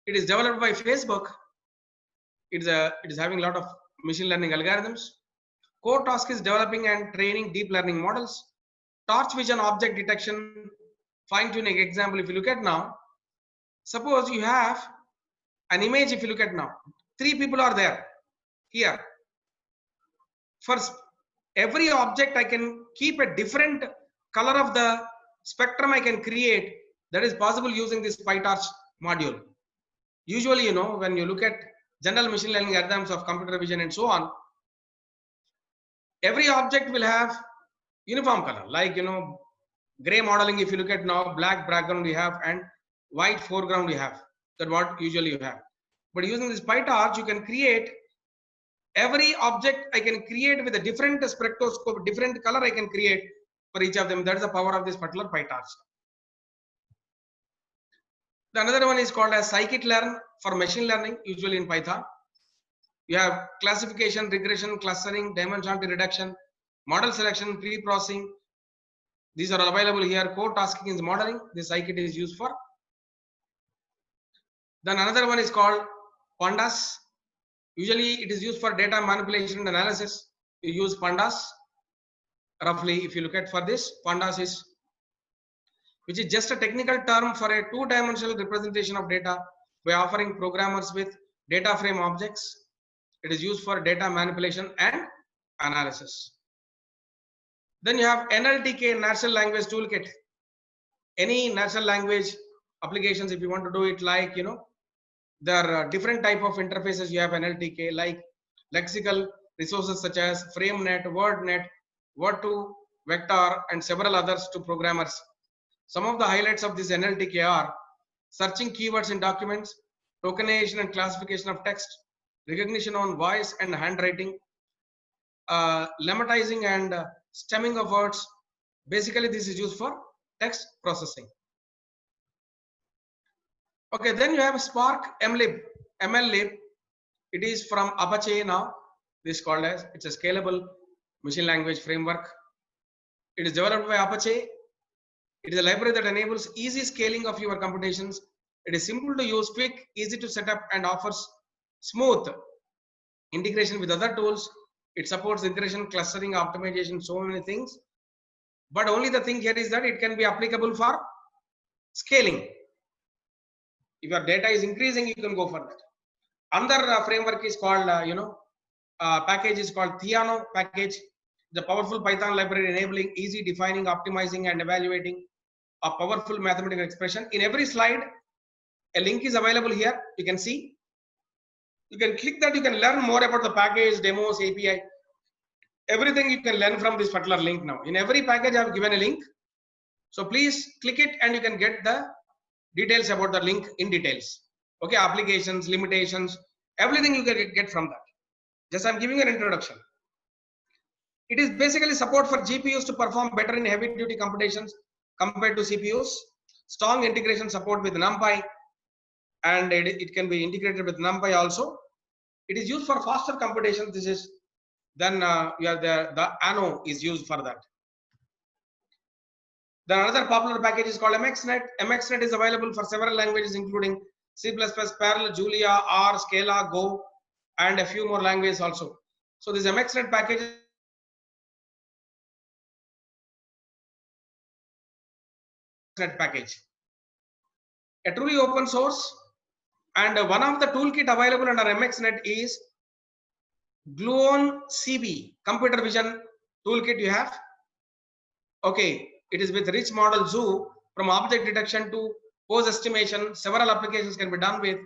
It is developed by Facebook. It is having a lot of machine learning algorithms. CoreTask is developing and training deep learning models. Torch vision object detection, fine-tuning. Example, if you look at now, suppose you have an image. If you look at now, 3 people are there here. First, every object I can keep a different color of the spectrum I can create. That is possible using this PyTorch module. Usually, when you look at general machine learning algorithms of computer vision and so on, every object will have uniform color, like gray modeling. If you look at now, black background we have and white foreground we have. That's what usually you have. But using this PyTorch, you can create every object I can create with a different spectroscope, different color I can create for each of them. That is the power of this particular PyTorch. The another one is called as scikit-learn for machine learning, usually in Python. You have classification, regression, clustering, dimensionality reduction, model selection, pre-processing. These are available here. Core tasking is modeling. This scikit is used for. Then another one is called pandas. Usually it is used for data manipulation and analysis. You use pandas. Roughly, if you look at for this, pandas is, which is just a technical term for a 2-dimensional representation of data by offering programmers with data frame objects. It is used for data manipulation and analysis. Then you have NLTK, Natural Language Toolkit. Any natural language applications, if you want to do it, like there are different type of interfaces. You have NLTK, like lexical resources such as FrameNet, WordNet, Word2 Vector, and several others to programmers. Some of the highlights of this NLTK are searching keywords in documents, tokenization and classification of text, recognition on voice and handwriting, lemmatizing and stemming of words. Basically, this is used for text processing. Okay, then you have Spark MLlib. It is from Apache now. This is called as, it's a scalable machine language framework. It is developed by Apache. It is a library that enables easy scaling of your computations. It is simple to use, quick, easy to set up, and offers smooth integration with other tools. It supports integration, clustering, optimization, so many things. But only the thing here is that it can be applicable for scaling. If your data is increasing, you can go for that. Another framework is called, package is called Theano package. The powerful Python library enabling easy defining, optimizing, and evaluating a powerful mathematical expression. In every slide, a link is available here. You can see. You can click that. You can learn more about the package, demos, API. Everything you can learn from this particular link now. In every package, I have given a link. So please click it and you can get the details about the link in details. Okay, applications, limitations, everything you can get from that. Just I'm giving an introduction. It is basically support for GPUs to perform better in heavy duty computations compared to CPUs. Strong integration support with NumPy, and it can be integrated with NumPy also. It is used for faster computation. This is then you have the ANO is used for that. Then another popular package is called MXNet. MXNet is available for several languages including C++, Perl, Julia, R, Scala, Go, and a few more languages also. So this MXNet package a truly open source, and one of the toolkit available under MXNet is Gluon CB, computer vision toolkit you have. Okay, It is with rich model zoo from object detection to pose estimation. Several applications can be done with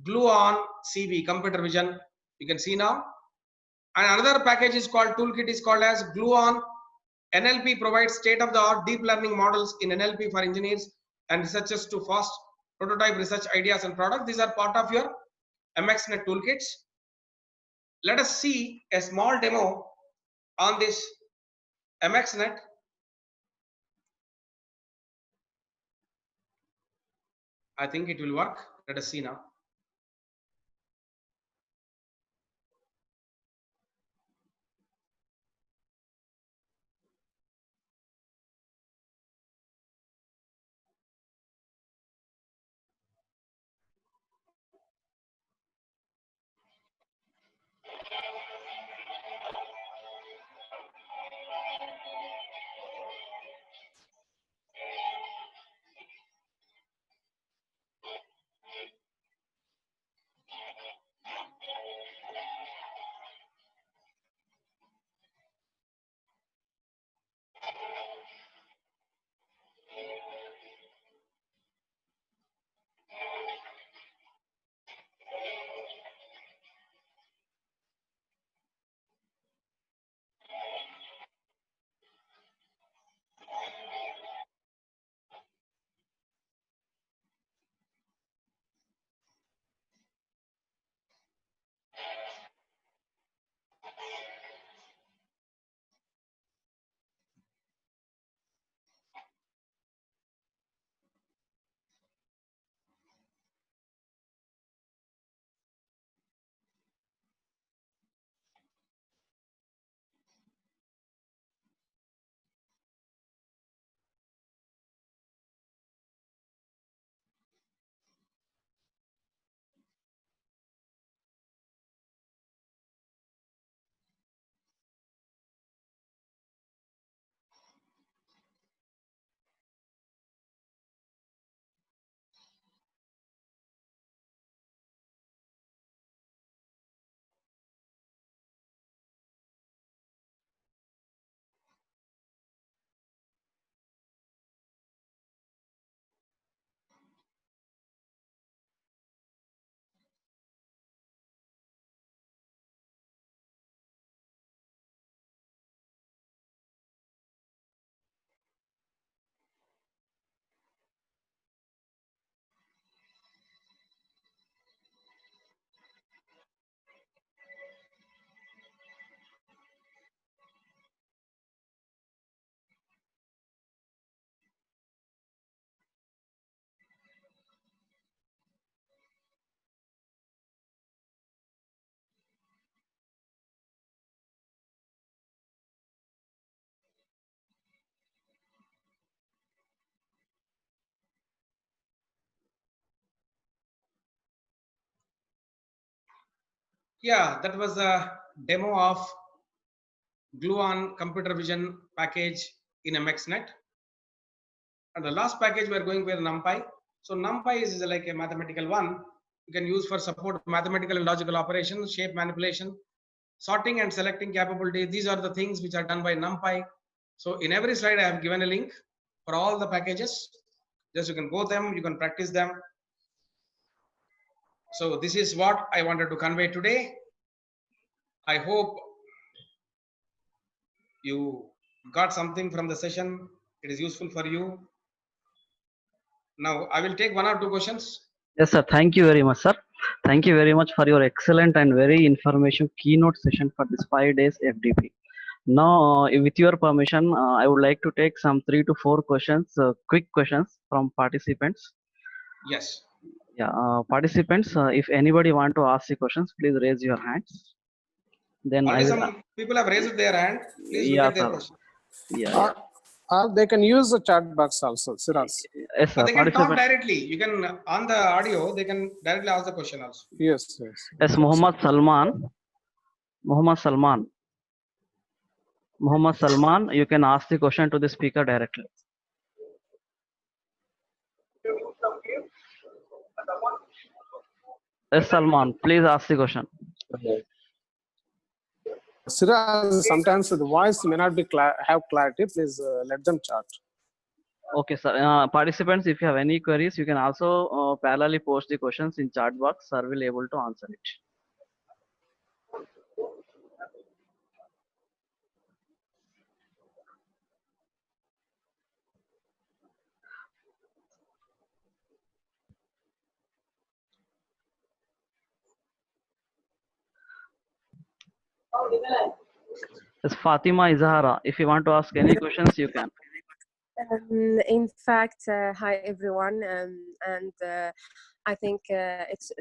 Gluon CV computer vision. You can see now. And another package is called toolkit is called as Gluon. NLP provides state-of-the-art deep learning models in NLP for engineers and researchers to fast prototype research ideas and products. These are part of your MXNet toolkits. Let us see a small demo on this MXNet. I think it will work. Let us see now. Yeah, that was a demo of Gluon computer vision package in MXNet. And the last package we are going with NumPy. So NumPy is like a mathematical one. You can use for support mathematical and logical operations, shape manipulation, sorting and selecting capability. These are the things which are done by NumPy. So in every slide, I have given a link for all the packages. Just you can go them, you can practice them. So this is what I wanted to convey today. I hope you got something from the session. It is useful for you. Now I will take 1 or 2 questions.
Yes, sir. Thank you very much, sir. Thank you very much for your excellent and very information keynote session for this 5 days FDP. Now, with your permission, I would like to take some 3 to 4 questions, quick questions from participants.
Yes.
Yeah, participants, if anybody want to ask the questions, please raise your hands. Then
Already
I will.
some people have raised their hand. Please look
Yeah,
at their
sir.
question.
Yeah.
They can use the chat box also, Siras.
Yes, sir.
They can talk
Participant.
directly. You can on the audio. They can directly ask the question also.
Yes, yes.
Yes, Muhammad Salman. Muhammad Salman. Muhammad Salman, you can ask the question to the speaker directly. Yes, Salman, please ask the question.
Siraj, sometimes the voice may not be have clarity. Please let them chat.
Okay, sir. Participants, if you have any queries, you can also parallelly post the questions in chat box. Sir will able to answer it. Yes, Fatima Izahara, if you want to ask any questions, you can.
In fact, hi everyone, and I think it's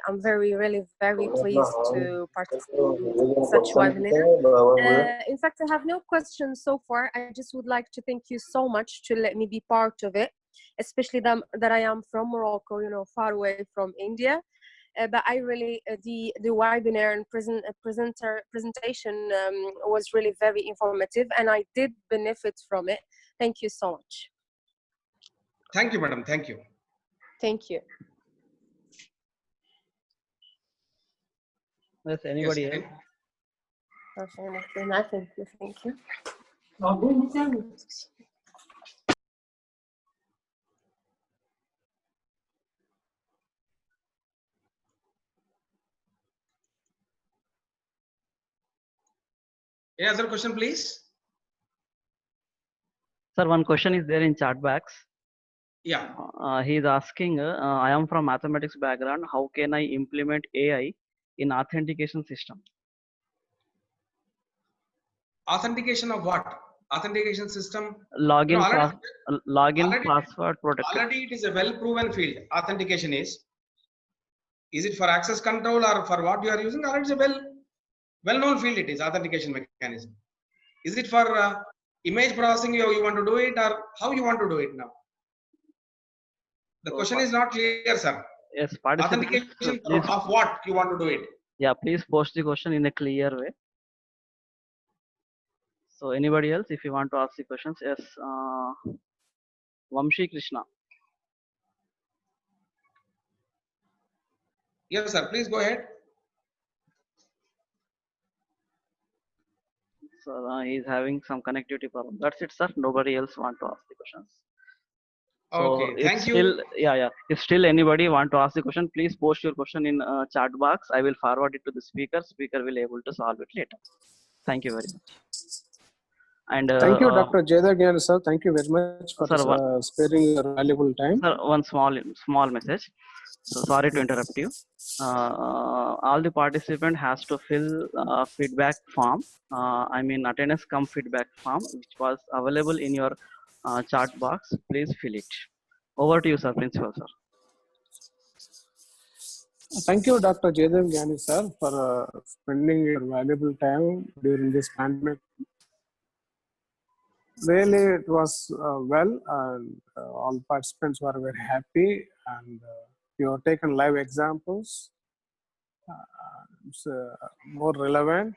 I'm really very pleased to participate in such webinar. In fact, I have no questions so far. I just would like to thank you so much to let me be part of it, especially that I am from Morocco, you know, far away from India. But I really the webinar and presentation was really very informative, and I did benefit from it. Thank you so much.
Thank you, madam. Thank you.
Thank you.
Yes, anybody
Yes.
else?
Thank you. Thank you.
Any other question, please?
Sir, one question is there in chat box.
Yeah.
He is asking, I am from mathematics background. How can I implement AI in authentication system?
Authentication of what? Authentication system.
Login,
already-
password protected.
Already it is a well-proven field. Authentication is. Is it for access control or for what you are using? Or it's a well-known field. It is authentication mechanism. Is it for image processing? You want to do it, or how you want to do it now? The question is not clear, sir.
Yes, participants,
Authentication
please,
of what you want to do it?
yeah, please post the question in a clear way. So anybody else, if you want to ask the questions, yes, Vamshi Krishna.
Yes, sir. Please go ahead.
So he's having some connectivity problem. That's it, sir. Nobody else want to ask the questions. So
Okay, thank you.
Still, yeah. If still anybody want to ask the question, please post your question in chat box. I will forward it to the speaker. Speaker will able to solve it later. Thank you very much. And
Thank you, Dr. Jaydev Gyani, sir. Thank you very much for
sir,
sparing your valuable time.
Sir, one small message. So sorry to interrupt you. All the participant has to fill feedback form. I mean attendance cum feedback form, which was available in your chat box. Please fill it. Over to you, sir, principal, sir.
Thank you, Dr. Jaydev Gyani, sir, for spending your valuable time during this pandemic. Really, it was well, and all participants were very happy, and you have taken live examples. It's more relevant.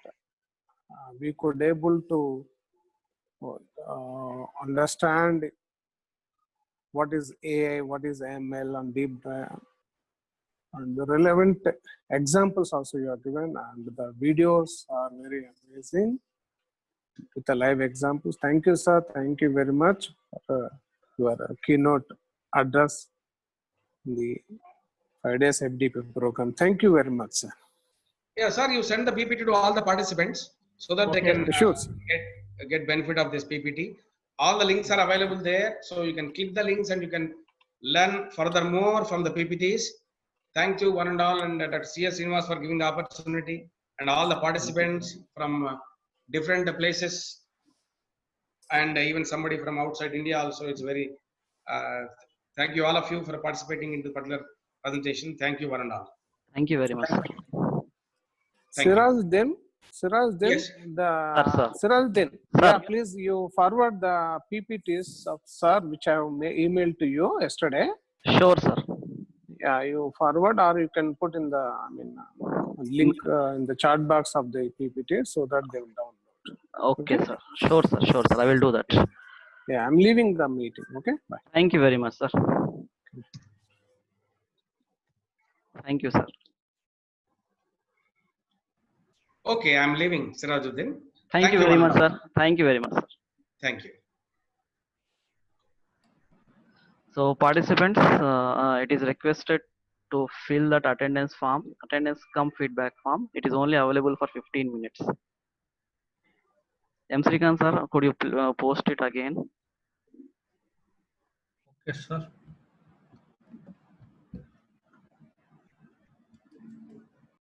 We could able to understand what is AI, what is ML, and deep dive, and the relevant examples also you are given, and the videos are very amazing with the live examples. Thank you, sir. Thank you very much for your keynote address in the 5 days FDP program. Thank you very much, sir.
Yeah, sir, you send the PPT to all the participants so that they can get benefit of this PPT. All the links are available there, so you can click the links and you can learn furthermore from the PPTs. Thank you, one and all, and Dr. C.S. Srinivas for giving the opportunity, and all the participants from different places, and even somebody from outside India also. It's very thank you all of you for participating in the particular presentation. Thank you, one and all.
Thank you very much, sir.
Sirajuddin,
yes.
Sirajuddin, yeah, please you forward the PPTs of sir which I have emailed to you yesterday.
Sure, sir.
Yeah, you forward, or you can put in the link in the chat box of the PPT so that they will download.
Okay, sir. Sure, sir. Sure, sir. I will do that.
Yeah, I'm leaving the meeting. Okay, bye.
Thank you very much, sir. Thank you, sir.
Okay, I'm leaving, Sirajuddin.
Thank you very much,
Anand.
sir. Thank you very much, sir.
Thank you.
So participants, it is requested to fill that attendance form, attendance cum feedback form. It is only available for 15 minutes. M. Srikanth sir, could you post it again?
Yes, sir.